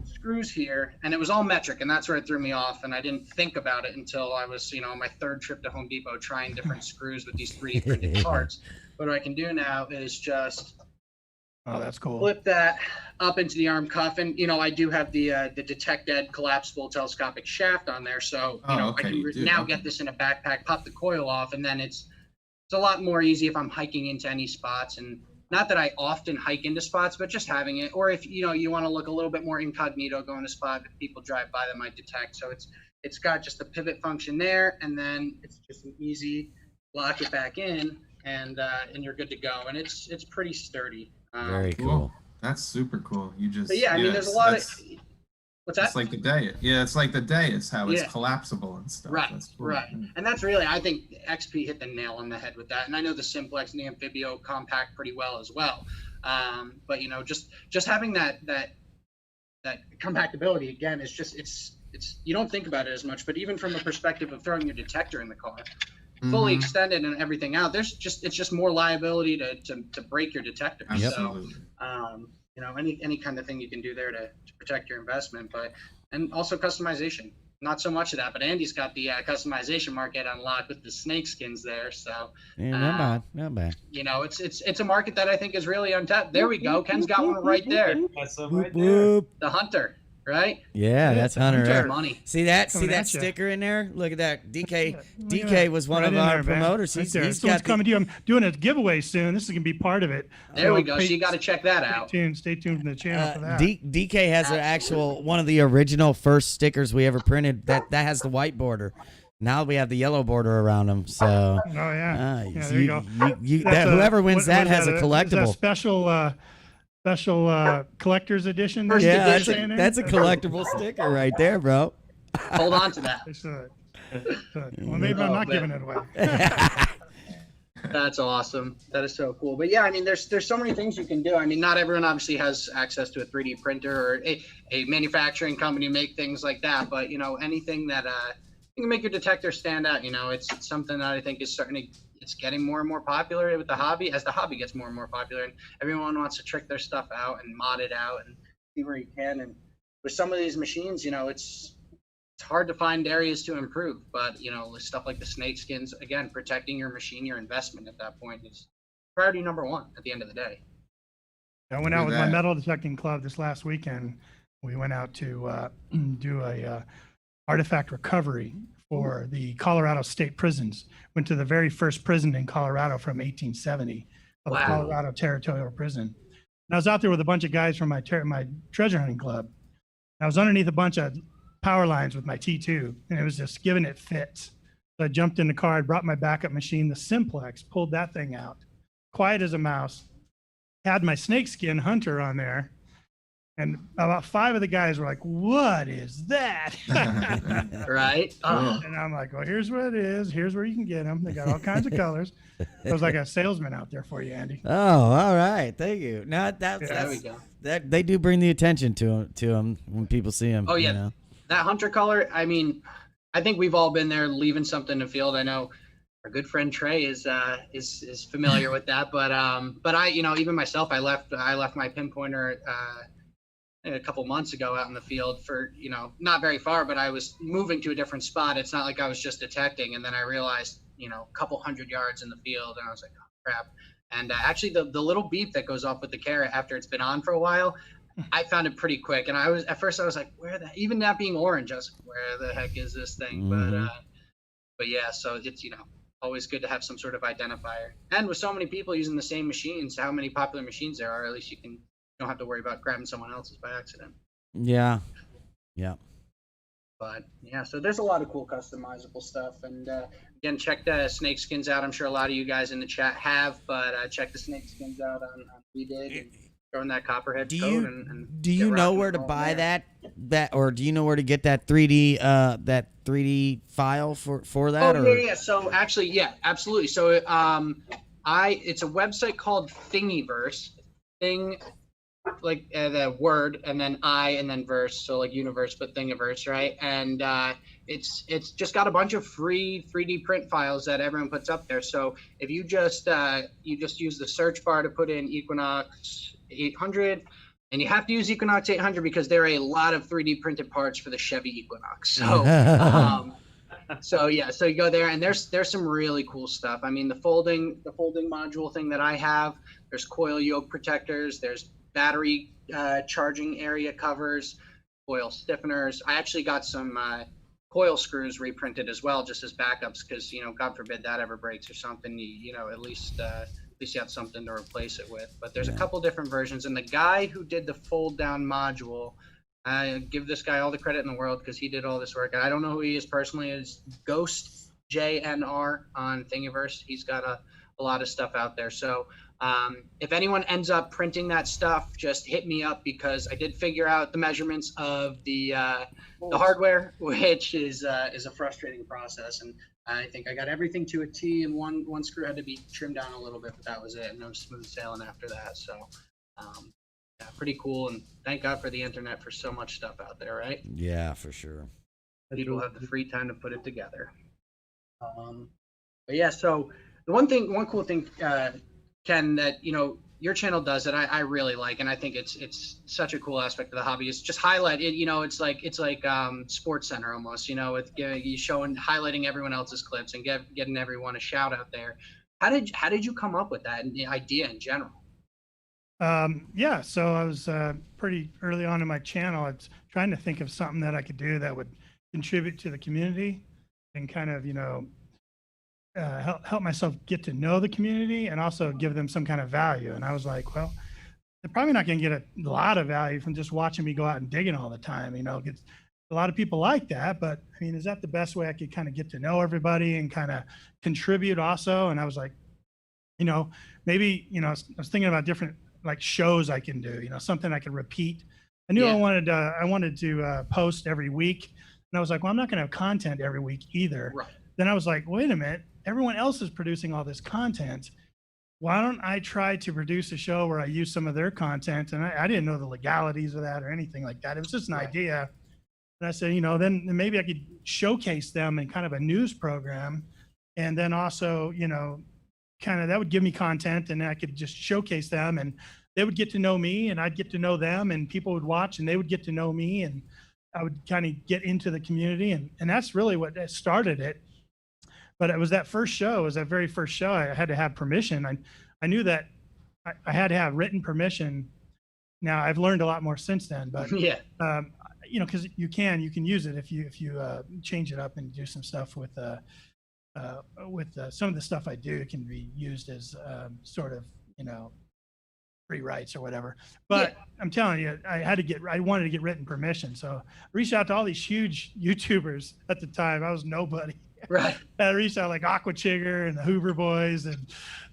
screws here, and it was all metric, and that's where it threw me off, and I didn't think about it until I was on my third trip to Home Depot trying different screws with these 3D printed parts. What I can do now is just that's cool. flip that up into the arm cuff, and I do have the DetectEd collapsible telescopic shaft on there, so I can now get this in a backpack, pop the coil off, and then it's a lot more easy if I'm hiking into any spots. And not that I often hike into spots, but just having it, or if you want to look a little bit more incognito, go in a spot that people drive by that might detect. So it's got just the pivot function there, and then it's just an easy lock it back in, and you're good to go. And it's pretty sturdy. Very cool. That's super cool. But yeah, I mean, there's a lot of. What's that? It's like the day. Yeah, it's like the day. It's how it's collapsible and stuff. Right, That's cool. right. And that's really, I think XP hit the nail on the head with that. And I know the Simplex and the Amphibio compact pretty well as well. But just having that compactability again is just it's you don't think about it as much. But even from the perspective of throwing your detector in the car, fully extended and everything out, it's just more liability to break your detector. Absolutely. So any kind of thing you can do there to protect your investment, and also customization. Not so much of that, but Andy's got the customization market unlocked with the snake skins there. So yeah, not bad. It's a market that I think is really untapped. There we go. Ken's got one right there. That's some right there. Whoop. The Hunter, right? Yeah, that's Hunter. Hunter money. See that Coming at ya. sticker in there? Look at that. DK Look at that. was one Right of in our there, man. promoters. Right He's there. got Someone's coming to you. I'm doing a giveaway soon. This is gonna be part of it. There we go. So you got to check that out. Stay tuned to the channel for that. DK has an actual one of the original first stickers we ever printed that has the white border. Now we have the yellow border around them. So Oh yeah. Yeah, there you go. Whoever wins what is has a Is that collectible. special collector's edition. First Yeah, edition. that's a collectible sticker right there, bro. Hold on to that. Well, maybe I'm Oh, not man. giving it away. That's awesome. That is so cool. But yeah, I mean, there's so many things you can do. I mean, not everyone obviously has access to a 3D printer or a manufacturing company to make things like that. But anything that you can make your detector stand out. It's something that I think is certainly it's getting more and more popular with the hobby as the hobby gets more and more popular, and everyone wants to trick their stuff out and mod it out and see where you can. And with some of these machines, it's hard to find areas to improve, but stuff like the snake skins, again, protecting your machine, your investment at that point is priority number one at the end of the day. I went out with my metal detecting club this last weekend. We went out to do a artifact recovery for the Colorado State prisons. Went to the very first prison in Colorado from 1870, the Wow. Colorado Territorial Prison. And I was out there with a bunch of guys from my treasure hunting club. And I was underneath a bunch of power lines with my T2, and it was just giving it fits. So I jumped in the car, I brought my backup machine, the Simplex, pulled that thing out, quiet as a mouse, had my snakeskin hunter on there. And about 5 of the guys were like, "What is that?" Right? Oh, And I'm like, "Well, here's what it is. Here's where you can get them. They got all kinds of colors." It was like a salesman out there for you, Andy. Oh, all right. Thank you. No, there we that's go. that they do bring the attention to them when people see them. Oh, yeah. You know? That hunter color, I mean, I think we've all been there leaving something in the field. I know our good friend Trey is familiar with that, but I, you know, even myself, I left my pinpointer a couple months ago out in the field for, you know, not very far, but I was moving to a different spot. It's not like I was just detecting, and then I realized, you know, a couple 100 yards in the field, and I was like, oh crap. And actually the little beep that goes off with the carrot after it's been on for a while, I found it pretty quick. And at first I was like, even that being orange, I was like, where the heck is this thing? Mhm. But yeah, so it's, you know, always good to have some sort of identifier. And with so many people using the same machines, how many popular machines there are, at least you don't have to worry about grabbing someone else's by accident. Yeah. But yeah, so there's a lot of cool customizable stuff. And again, check the snakeskins out. I'm sure a lot of you guys in the chat have, but check the snakeskins out on VDig and throw in that Copperhead Do code. you And do get you know rocking where and to rolling buy there. that or do you know where to get that 3D file for that? Oh, or? yeah. So actually, yeah, absolutely. So it's a website called Thingiverse. Thing, like the word, and then I, and then verse. So like universe, but Thingiverse, right? And it's just got a bunch of free 3D print files that everyone puts up there. So if you just use the search bar to put in Equinox 800. And you have to use Equinox 800 because there are a lot of 3D printed parts for the Chevy Equinox. So, so yeah, so you go there, and there's some really cool stuff. I mean, the folding module thing that I have. There's coil yoke protectors. There's battery charging area covers, coil stiffeners. I actually got some coil screws reprinted as well, just as backups, because, you know, God forbid that ever breaks or something. You know, at least you have something to replace it with. But there's a couple different versions, and the guy who did the fold down module, I give this guy all the credit in the world because he did all this work. And I don't know who he is personally. It's Ghost JNR on Thingiverse. He's got a lot of stuff out there. So if anyone ends up printing that stuff, just hit me up, because I did figure out the measurements of the hardware, which is a frustrating process. And I think I got everything to a T, and one screw had to be trimmed down a little bit, but that was it. And no smooth sailing after that. So yeah, pretty cool. And thank God for the internet for so much stuff out there, right? Yeah, for sure. People have the free time to put it together. But yeah, so the one cool thing, Ken, that, you know, your channel does that I really like, and I think it's such a cool aspect of the hobby, is just highlight it. You know, it's like Sports Center almost, you know, with you highlighting everyone else's clips and getting everyone a shout out there. How did you come up with that idea in general? Yeah, so I was pretty early on in my channel. I was trying to think of something that I could do that would contribute to the community and kind of, you know, help myself get to know the community and also give them some kind of value. And I was like, well, they're probably not going to get a lot of value from just watching me go out and digging all the time. You know, a lot of people like that, but I mean, is that the best way I could kind of get to know everybody and kind of contribute also? And I was like, you know, maybe, you know, I was thinking about different like shows I can do, you know, something I could repeat. I knew I wanted to post every week, and I was like, well, I'm not going to have content every week either. Right. Then I was like, wait a minute, everyone else is producing all this content. Why don't I try to produce a show where I use some of their content? And I didn't know the legalities of that or anything like that. It was just an idea. And I said, you know, then maybe I could showcase them in kind of a news program. And then also, you know, kind of that would give me content, and I could just showcase them, and they would get to know me, and I'd get to know them, and people would watch, and they would get to know me, and I would kind of get into the community. And that's really what started it. But it was that first show, very first show, I had to have permission. I knew that I had to have written permission. Now I've learned a lot more since then, but Yeah. you know, because you can use it if you change it up and do some stuff with some of the stuff I do can be used as sort of, you know, free rights or whatever. But I'm telling you, I wanted to get written permission. So I reached out to all these huge YouTubers at the time. I was nobody. Right. I reached out like Aqua Chigger and the Hoover Boys and,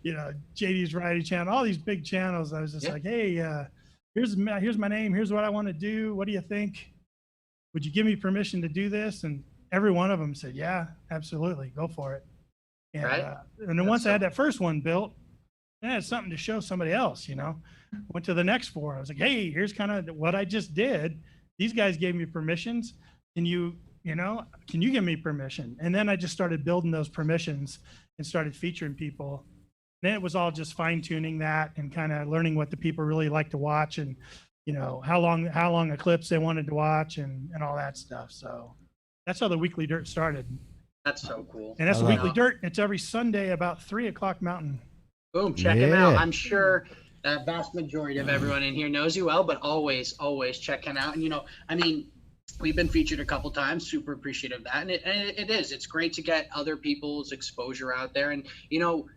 you know, JD's Variety Channel, all these big channels. I was just like, hey, here's my name. Here's what I want to do. What do you think? Would you give me permission to do this? And every one of them said, yeah, absolutely. Go for it. And, Right. And then once I had that first one built, I had something to show somebody else, you know. Went to the next four. I was like, hey, here's kind of what I just did. These guys gave me permissions. Can you give me permission? And then I just started building those permissions and started featuring people. Then it was all just fine tuning that and kind of learning what the people really like to watch and, you know, how long a clips they wanted to watch and all that stuff. So that's how the Weekly Dirt started. That's so cool. And that's I the love Weekly it. Dirt. It's every Sunday about 3:00 Mountain. Boom, check him out. Yeah. I'm sure that vast majority of everyone in here knows you well, but always check him out. And, you know, I mean, we've been featured a couple times, super appreciative of that. And it's great to get other people's exposure out there. And, you know,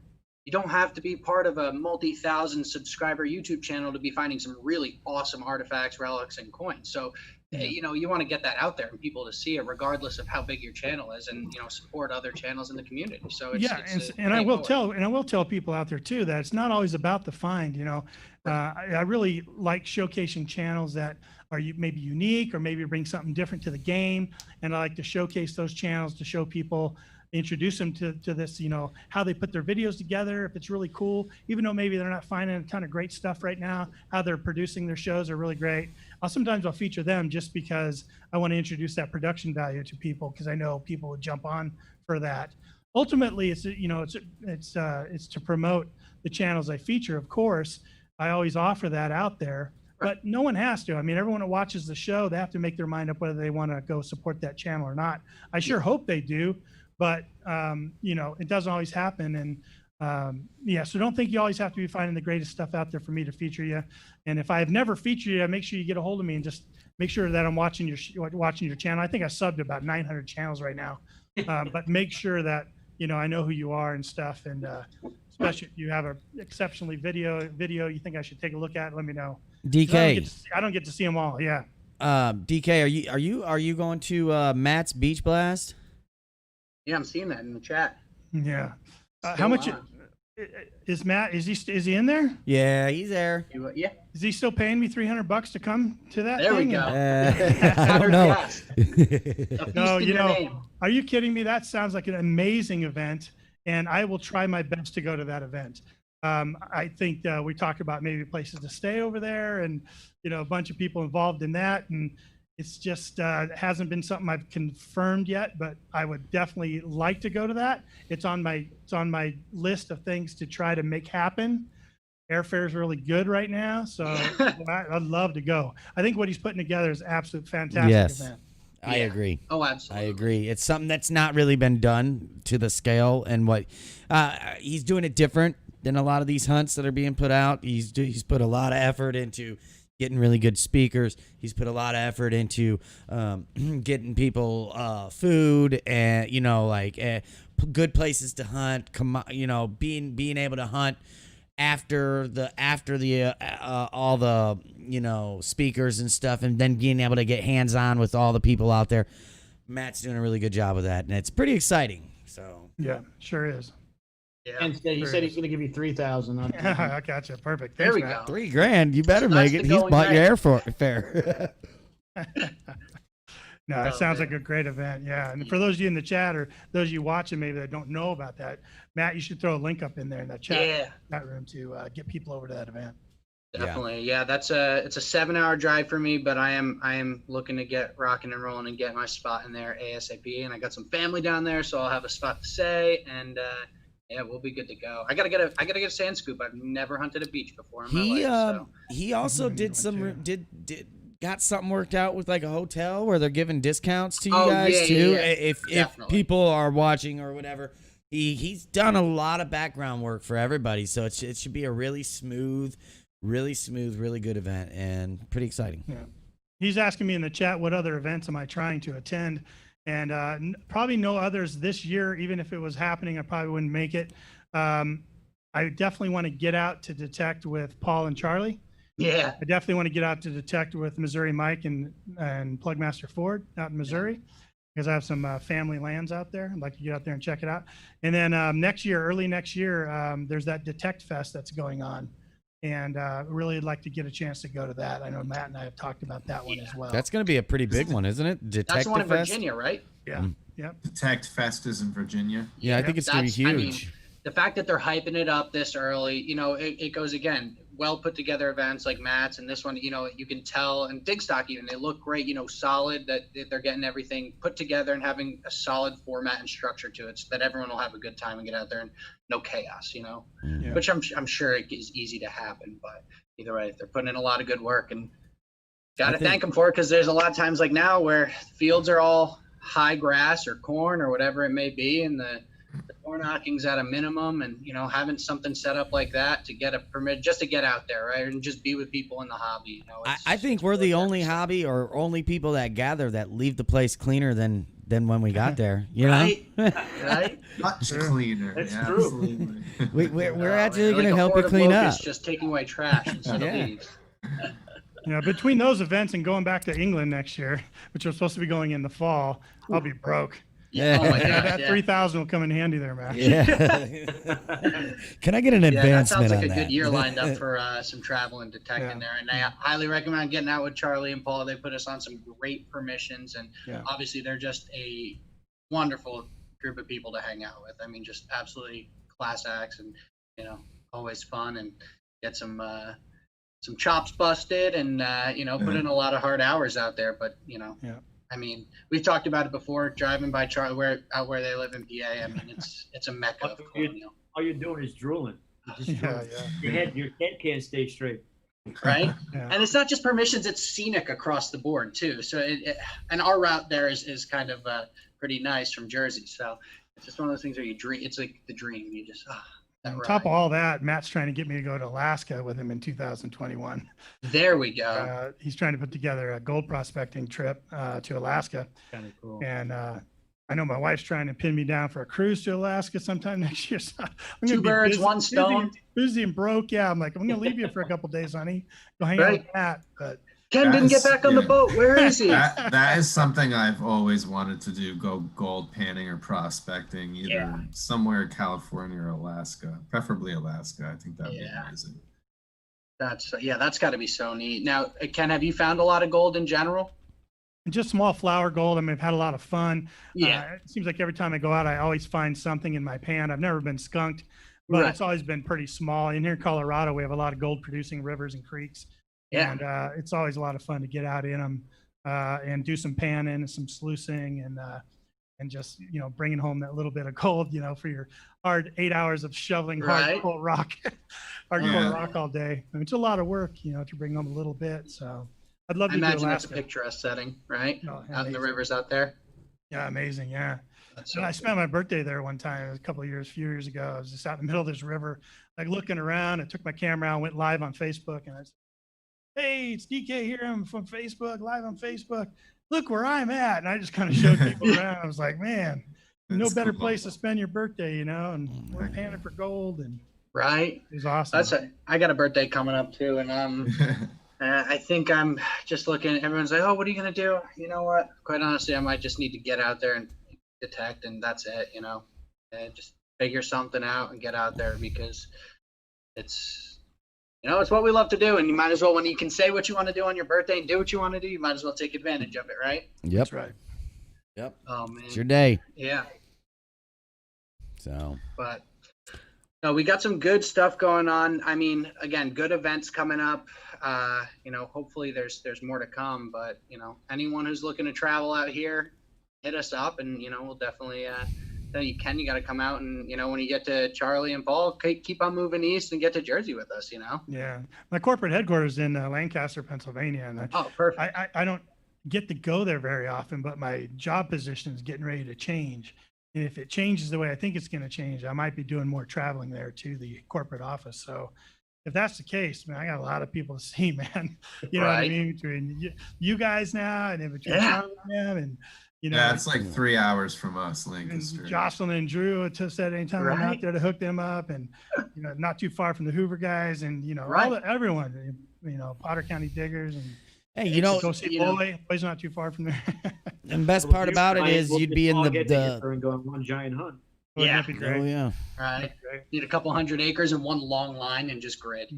you don't have to be part of a multi-thousand subscriber YouTube channel to be finding some really awesome artifacts, relics, and coins. So, you know, you want to get that out there and people to see it regardless of how big your channel is and, you know, support other channels in the community. So it's, Yeah, it's and I will tell people out there too that it's not always about the find. You know, I really like showcasing channels that are maybe unique or maybe bring something different to the game, and I like to showcase those channels to show people, introduce them to this, you know, how they put their videos together, if it's really cool, even though maybe they're not finding a ton of great stuff right now, how they're producing their shows are really great. Sometimes I'll feature them just because I want to introduce that production value to people, because I know people would jump on for that. Ultimately, it's, you know, it's to promote the channels I feature. Of course, I always offer that out there, but no one has to. I mean, everyone that watches the show, they have to make their mind up whether they want to go support that channel or not. I sure hope they do, but you know, it doesn't always happen. And yeah, so don't think you always have to be finding the greatest stuff out there for me to feature you. And if I have never featured you, make sure you get a hold of me and just make sure that I'm watching your channel. I think I subbed to about 900 channels right now, but make sure that, you know, I know who you are and stuff. And especially if you have a exceptionally video you think I should take a look at, let me know. DK, I don't get to see them all. Yeah. DK, are you going to Matt's Beach Blast? Yeah, I'm seeing that in the chat. Yeah. Still How much on. is Matt? Is he in there? Yeah, he's there. Yeah, Is he still paying me $300 to come to that? there we thing? go. I don't know. Yes. A feast No, in you your know, name. are you kidding me? That sounds like an amazing event, and I will try my best to go to that event. I think we talked about maybe places to stay over there, and you know, a bunch of people involved in that, and it's just hasn't been something I've confirmed yet. But I would definitely like to go to that. It's on my list of things to try to make happen. Airfare is really good right now, so I'd love to go. I think what he's putting together is absolute fantastic Yes. event. I Yeah. agree. Oh, I absolutely. agree. It's something that's not really been done to the scale, and what he's doing it different than a lot of these hunts that are being put out. He's put a lot of effort into getting really good speakers. He's put a lot of effort into getting people food and, you know, like good places to hunt. You know, being able to hunt after the all the, you know, speakers and stuff, and then being able to get hands on with all the people out there. Matt's doing a really good job of that, and it's pretty exciting. So Yeah, sure is. Yeah. And he said he's going to give you 3,000. I gotcha. Perfect. There Thanks, we Matt. go. $3,000, you better That's make it. the He's going bought your rate. airfare. No, it Oh, sounds man. like a great event. Yeah. And for those of you in the chat or those of you watching maybe that don't know about that, Matt, you should throw a link up in there in that chat room to get people over to that event. Definitely. Yeah, it's a 7-hour drive for me, but I am looking to get rocking and rolling and get my spot in there ASAP. And I got some family down there, so I'll have a spot to stay, and yeah, we'll be good to go. I gotta get a sand scoop. I've never hunted a beach before in my life. He also did got something worked out with like a hotel where they're giving discounts to you Oh, guys yeah, too. yeah, If definitely. people are watching or whatever, he's done a lot of background work for everybody, so it should be a really smooth, really good event, and pretty exciting. Yeah. He's asking me in the chat, what other events am I trying to attend? And probably no others this year. Even if it was happening, I probably wouldn't make it. I definitely want to get out to detect with Paul and Charlie. Yeah. I definitely want to get out to detect with Missouri Mike and Plugmaster Ford out in Missouri, because I have some family lands out there. I'd like to get out there and check it out. And then next year, early next year, there's that Detect Fest that's going on. And really would like to get a chance to go to that. I know Matt and I have talked about that one as well. That's going to be a pretty big one, isn't it? That's Detective the one in Fest? Virginia, right? Yeah. Yep. Detect Fest is in Virginia. Yeah, I think it's going to be That's- I mean, huge. the fact that they're hyping it up this early, you know, it goes again, well put together events like Matt's and this one, you know, you can tell, and Digstock even, they look great, you know, solid, that they're getting everything put together and having a solid format and structure to it so that everyone will have a good time and get out there and no chaos, you know, Yeah. which I'm sure it is easy to happen, but either way, they're putting in a lot of good work and got to think- thank them for it, because there's a lot of times like now where fields are all high grass or corn or whatever it may be, and the door knocking's at a minimum, and you know, having something set up like that to get a permit just to get out there, right, and just be with people in the hobby, you know. I think we're the only hobby or only people that gather that leave the place cleaner than when we got there. You Right. know, Right. Much cleaner. That's yeah, true. absolutely. we're Oh, actually man, going to like a help you Ford clean up. Focus, just taking away trash instead Yeah. of leaves. Yeah, between those events and going back to England next year, which are supposed to be going in the fall, I'll be broke. Yeah. Oh my Yeah, God. that Yeah. 3,000 will come in handy there, Matt. Yeah. Can I get an Yeah, that advancement sounds like on a that? good year lined up for some travel and detecting Yeah. there. And I highly recommend getting out with Charlie and Paul. They put us on some great permissions, and Yeah. obviously they're just a wonderful group of people to hang out with. I mean, just absolutely class acts, and you know, always fun, and get some chops busted, and you know, put in a lot of hard hours out there. But you know, Yeah. I mean, we've talked about it before. Driving by Charlie, where they live in PA. I mean, it's a mecca of colonial, All you're doing is drooling. You're just Yeah, drooling. yeah. Your head can't stay straight. right? Yeah. And it's not just permissions; it's scenic across the board too. So and our route there is kind of pretty nice from Jersey. So it's just one of those things where you dream. It's like the dream. You just that On ride. top of all that, Matt's trying to get me to go to Alaska with him in 2021. There we go. He's trying to put together a gold prospecting trip to Alaska. Kind of cool. And I know my wife's trying to pin me down for a cruise to Alaska sometime next year. So I'm gonna Two be birds, busy- one stone. Busy and broke. Yeah, I'm like, I'm going to leave you for a couple days, honey. Go hang out Right. with Matt. But Ken didn't get That's- back on the yeah. boat. Where is he? That is something I've always wanted to do, go gold panning or prospecting, either Yeah. somewhere in California or Alaska, preferably Alaska. I think that would Yeah. be amazing. That's got to be so neat. Now, Ken, have you found a lot of gold in general? and just small flower gold. I mean, I've had a lot of fun. Yeah. It seems like every time I go out, I always find something in my pan. I've never been skunked, but Right. it's always been pretty small. In here in Colorado, we have a lot of gold producing rivers and creeks. Yeah. And it's always a lot of fun to get out in them and do some panning and some sluicing and just, you know, bringing home that little bit of gold, you know, for your hard 8 hours of shoveling Right. hardcore rock, hardcore Yeah. rock all day. I mean, it's a lot of work, you know, to bring home a little bit. So I'd love I to do imagine that's a Alaska. picturesque setting, right? Oh, Out in the amazing. rivers out there. Yeah, amazing. Yeah. That's And so I spent my birthday there one time, a couple of years, a few years ago. I was just out in the middle of this river, like looking around. I took my camera out, went live on Facebook, and I said, "Hey, it's DK here. I'm from Facebook, live on Facebook. Look where I'm at." And I just kind of showed people around. I was like, man, no That's better cool. place to spend your birthday, you know, and we're panning for gold. And right. it was awesome. I got a birthday coming up too, and I think I'm just looking. Everyone's like, "Oh, what are you gonna do?" You know what? Quite honestly, I might just need to get out there and detect, and that's it. You know, and just figure something out and get out there, because it's, you know, it's what we love to do, and you might as well, when you can say what you want to do on your birthday and do what you want to do, you might as well take advantage of it, right? Yep. That's right. Yep. Oh man, It's your day. yeah. So But no, we got some good stuff going on. I mean, again, good events coming up. You know, hopefully there's more to come. But you know, anyone who's looking to travel out here, hit us up, and you know, we'll definitely. Then you got to come out, and you know, when you get to Charlie and Paul, keep on moving east and get to Jersey with us. You know. Yeah. My corporate headquarters in Lancaster, Pennsylvania. And Oh, perfect. I don't get to go there very often, but my job position is getting ready to change. And if it changes the way I think it's going to change, I might be doing more traveling there to the corporate office. So if that's the case, man, I got a lot of people to see, man. You know what I Right. mean? Between you guys now, and in between Yeah. Charlie and them, and you know, Yeah, it's like 3 hours from us, and Lancaster. Jocelyn and Drew just said anytime I'm out Right. there to hook them up, and you know, not too far from the Hoover guys, and you know, Right. everyone, you know, Potter County Diggers, and Hey, you know, go see you know- Boy. Boy's not too far from there. and best Well, part you about it guys is will you'd be in all the, get the together and go on one giant hunt. Wouldn't Yeah. that be oh great? yeah. Right. Great. Need a couple 100 acres and one long line and just grid.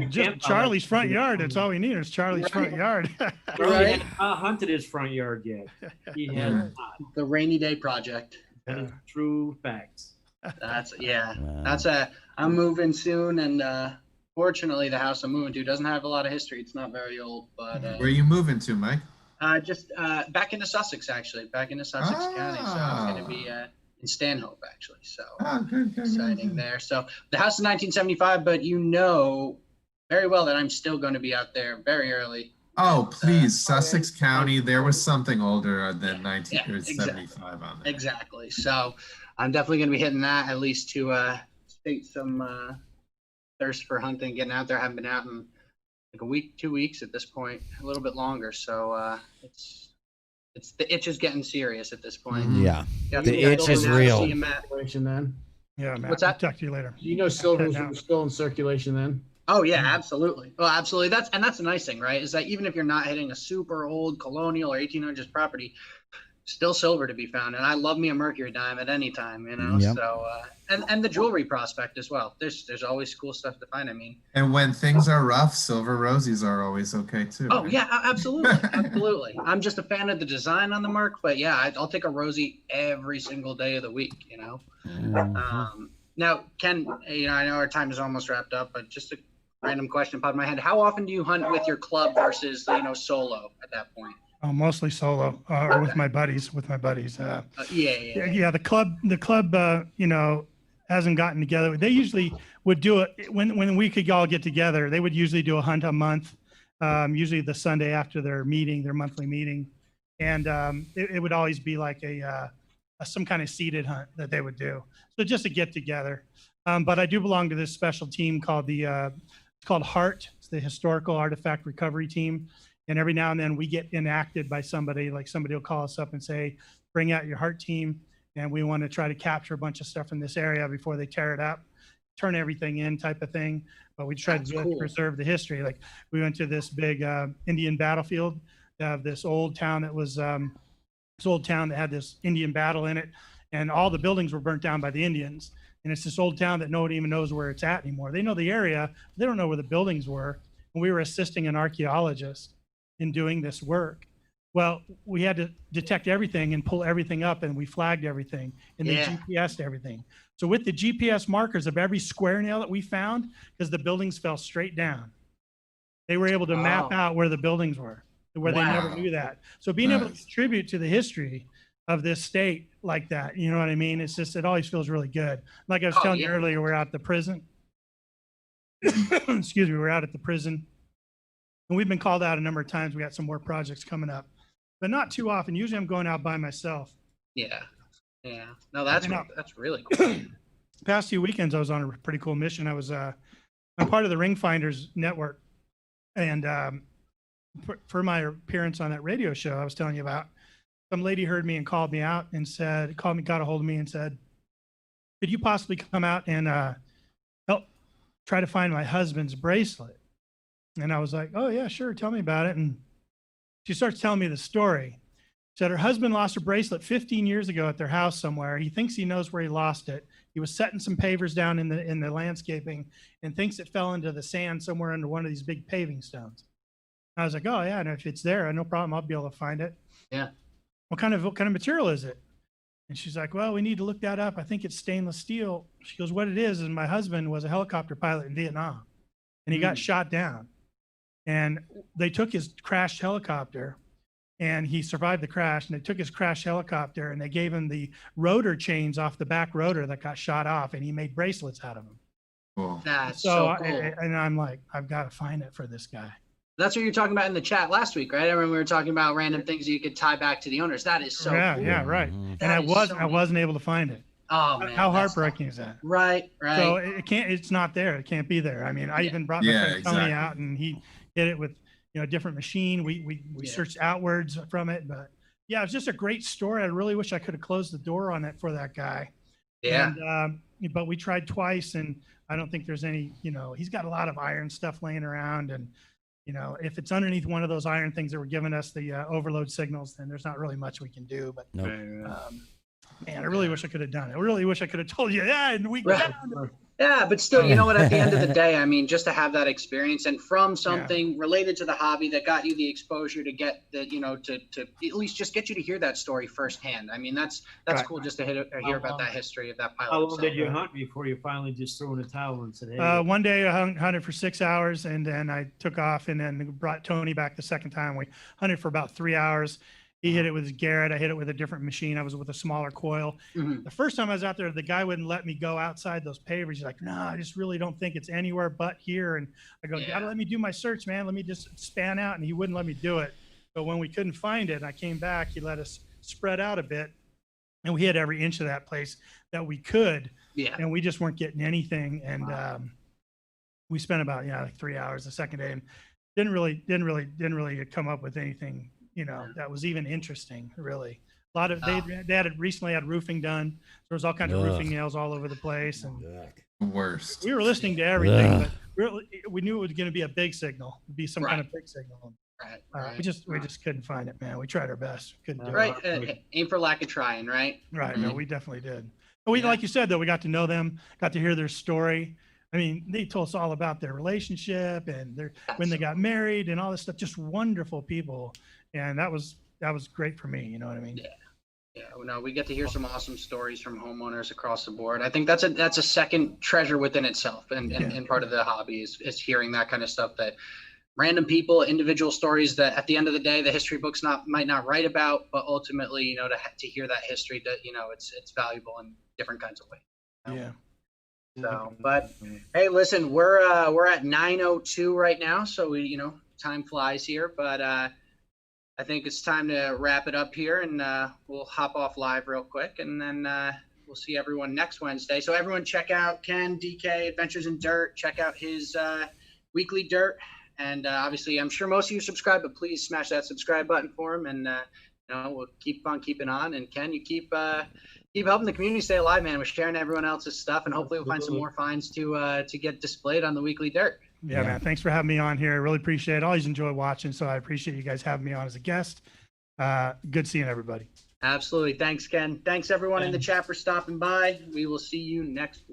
Just Charlie's front yard. That's all we need is Charlie's front yard. Charlie Right. has not hunted his front yard yet. He has Yeah. not. The rainy day project. That is true facts. That's yeah. Wow. I'm moving soon, and fortunately, the house I'm moving to doesn't have a lot of history. It's not very old, but Where are you moving to, Mike? just back into Sussex, actually, back into Sussex County. So I'm going to be in Stanhope, actually. So Oh, good, good, exciting good. there. So the house is 1975, but you know very well that I'm still going to be out there very early. Oh, please, Sussex County. There was something older than Yeah, 1975 on there. Exactly. So I'm definitely going to be hitting that at least to state some thirst for hunting, getting out there. I haven't been out in like a week, 2 weeks at this point, a little bit longer. So it's the itch is getting serious at this point. Mhm. Yeah. Got The some itch Silver is now, real. see you, Matt. Circulation then. Yeah, Matt. What's that? Talk to you later. You know, silver's Now. still in circulation then. Oh yeah, absolutely. Well, absolutely. That's the nice thing, right? Is that even if you're not hitting a super old colonial or 1800s property, still silver to be found. And I love me a mercury dime at any time, you know. Yep. So and the jewelry prospect as well. There's always cool stuff to find. I mean, And when things are rough, silver rosies are always okay too. oh right? yeah, absolutely, absolutely. I'm just a fan of the design on the Merc, but yeah, I'll take a Rosie every single day of the week, you know. Mhm. Now, Ken, you know, I know our time is almost wrapped up, but just a random question popped in my head. How often do you hunt with your club versus, you know, solo at that point? Mostly solo or with my buddies. Yeah, the club, you know, hasn't gotten together. They usually would do it when we could all get together. They would usually do a hunt a month, usually the Sunday after their meeting, their monthly meeting, and it would always be like a some kind of seated hunt that they would do. So just to get together. But I do belong to this special team called it's called HART. It's the Historical Artifact Recovery Team. And every now and then we get enacted by somebody, like somebody will call us up and say, bring out your HART team. And we want to try to capture a bunch of stuff in this area before they tear it up, turn everything in type of thing. But we try That's to do it cool. to preserve the history. Like we went to this big Indian battlefield. They have this old town that was, this old town that had this Indian battle in it. And all the buildings were burnt down by the Indians. And it's this old town that nobody even knows where it's at anymore. They know the area, but they don't know where the buildings were. And we were assisting an archaeologist in doing this work. Well, we had to detect everything and pull everything up, and we flagged everything, and they Yeah. GPSed everything. So with the GPS markers of every square nail that we found, because the buildings fell straight down, they were able to map Oh. out where the buildings were, where they never Wow. knew that. So being able to Nice. contribute to the history of this state like that, you know what I mean? It's just, it always feels really good. Like I was Oh, telling you yeah. earlier, we're out at the prison. Excuse me, we're out at the prison. And we've been called out a number of times. We got some more projects coming up, but not too often. Usually I'm going out by myself. Yeah. Yeah. No, that's I know. that's really cool. Past few weekends, I was on a pretty cool mission. I'm part of the Ring Finders network. And for my appearance on that radio show I was telling you about, some lady heard me and called me out and said, got a hold of me and said, could you possibly come out and help try to find my husband's bracelet? And I was like, oh yeah, sure. Tell me about it. And she starts telling me the story. Said her husband lost her bracelet 15 years ago at their house somewhere. He thinks he knows where he lost it. He was setting some pavers down in the landscaping and thinks it fell into the sand somewhere under one of these big paving stones. I was like, oh yeah, and if it's there, no problem. I'll be able to find it. Yeah. What kind of material is it? And she's like, well, we need to look that up. I think it's stainless steel. She goes, what it is my husband was a helicopter pilot in Vietnam and he got shot down. And they took his crashed helicopter and he survived the crash. And they took his crashed helicopter and they gave him the rotor chains off the back rotor that got shot off, and he made bracelets out of them. Cool. That's So, so cool. and I'm like, I've got to find it for this guy. That's what you were talking about in the chat last week, right? I remember we were talking about random things you could tie back to the owners. That is so yeah, cool. yeah, right. Mhm. And That is so I neat. wasn't able to find it. Oh man, How that's heartbreaking is that? right, right. So it can't, it's not there. It can't be there. I mean, I Yeah. even brought my Yeah, friend Tony exactly. out and he did it with, a different machine. We Yeah. searched outwards from it, but yeah, it's just a great story. I really wish I could have closed the door on it for that guy. Yeah. And, but we tried twice and I don't think there's any, he's got a lot of iron stuff laying around and, if it's underneath one of those iron things that were giving us the overload signals, then there's not really much we can do. But Nope. man, I really wish I could have done it. I really wish I could have told you, yeah, and we Right. found it. Yeah, but still, you know what? At the end of the day, I mean, just to have that experience and from something related to the hobby that got you the exposure to get the, to at least just get you to hear that story firsthand. I mean, that's Right. cool just to hear about that history of that pilot. How long himself. did you hunt before you finally just threw in a towel and said, hey? One day I hunted for 6 hours and then I took off and then brought Tony back the second time. We hunted for about 3 hours. He hit it with his Garrett. I hit it with a different machine. I was with a smaller coil. Mhm. The first time I was out there, the guy wouldn't let me go outside those pavers. He's like, no, I just really don't think it's anywhere but here. And I go, you gotta let me do my search, man. Let me just span out. And he wouldn't let me do it. But when we couldn't find it and I came back, he let us spread out a bit. And we hit every inch of that place that we could. Yeah. And we just weren't getting anything. And we spent about like 3 hours the second day and didn't really come up with anything that was even interesting, really. A lot of they had recently had roofing done. There was all kinds of roofing nails all over the place, and The worst. we were listening to everything, Ugh. but we knew it was going to be a big signal, be some kind of big signal. Right. Right. We just couldn't find it, man. We tried our best, couldn't do Right. it. Aim for lack of trying, right? Right. Mhm. No, we definitely did. But we, Yeah. like you said, though, we got to know them, got to hear their story. I mean, they told us all about their relationship and when they got married and all this stuff. Just wonderful people, and that was great for me. You know what I mean? Yeah. Yeah, no, we get to hear some awesome stories from homeowners across the board. I think that's a second treasure within itself, and part of the hobby is hearing that kind of stuff, that random people, individual stories that at the end of the day the history books might not write about, but ultimately to hear that history, that it's valuable in different kinds of ways. Yeah. So, but hey, listen, we're at 9:02 right now, so time flies here, but I think it's time to wrap it up here, and we'll hop off live real quick, and then we'll see everyone next Wednesday. So everyone check out Ken DK Adventures in Dirt. Check out his weekly dirt, and obviously I'm sure most of you subscribe, but please smash that subscribe button for him, and we'll keep on keeping on. And Ken, you keep helping the community stay alive, man. We're sharing everyone else's stuff, and hopefully we'll find some more finds to get displayed on the weekly dirt. Yeah, man. Thanks for having me on here. I really appreciate it. I always enjoy watching, so I appreciate you guys having me on as a guest. Good seeing everybody. Absolutely. Thanks, Ken. Thanks everyone in the chat for stopping by. We will see you next week.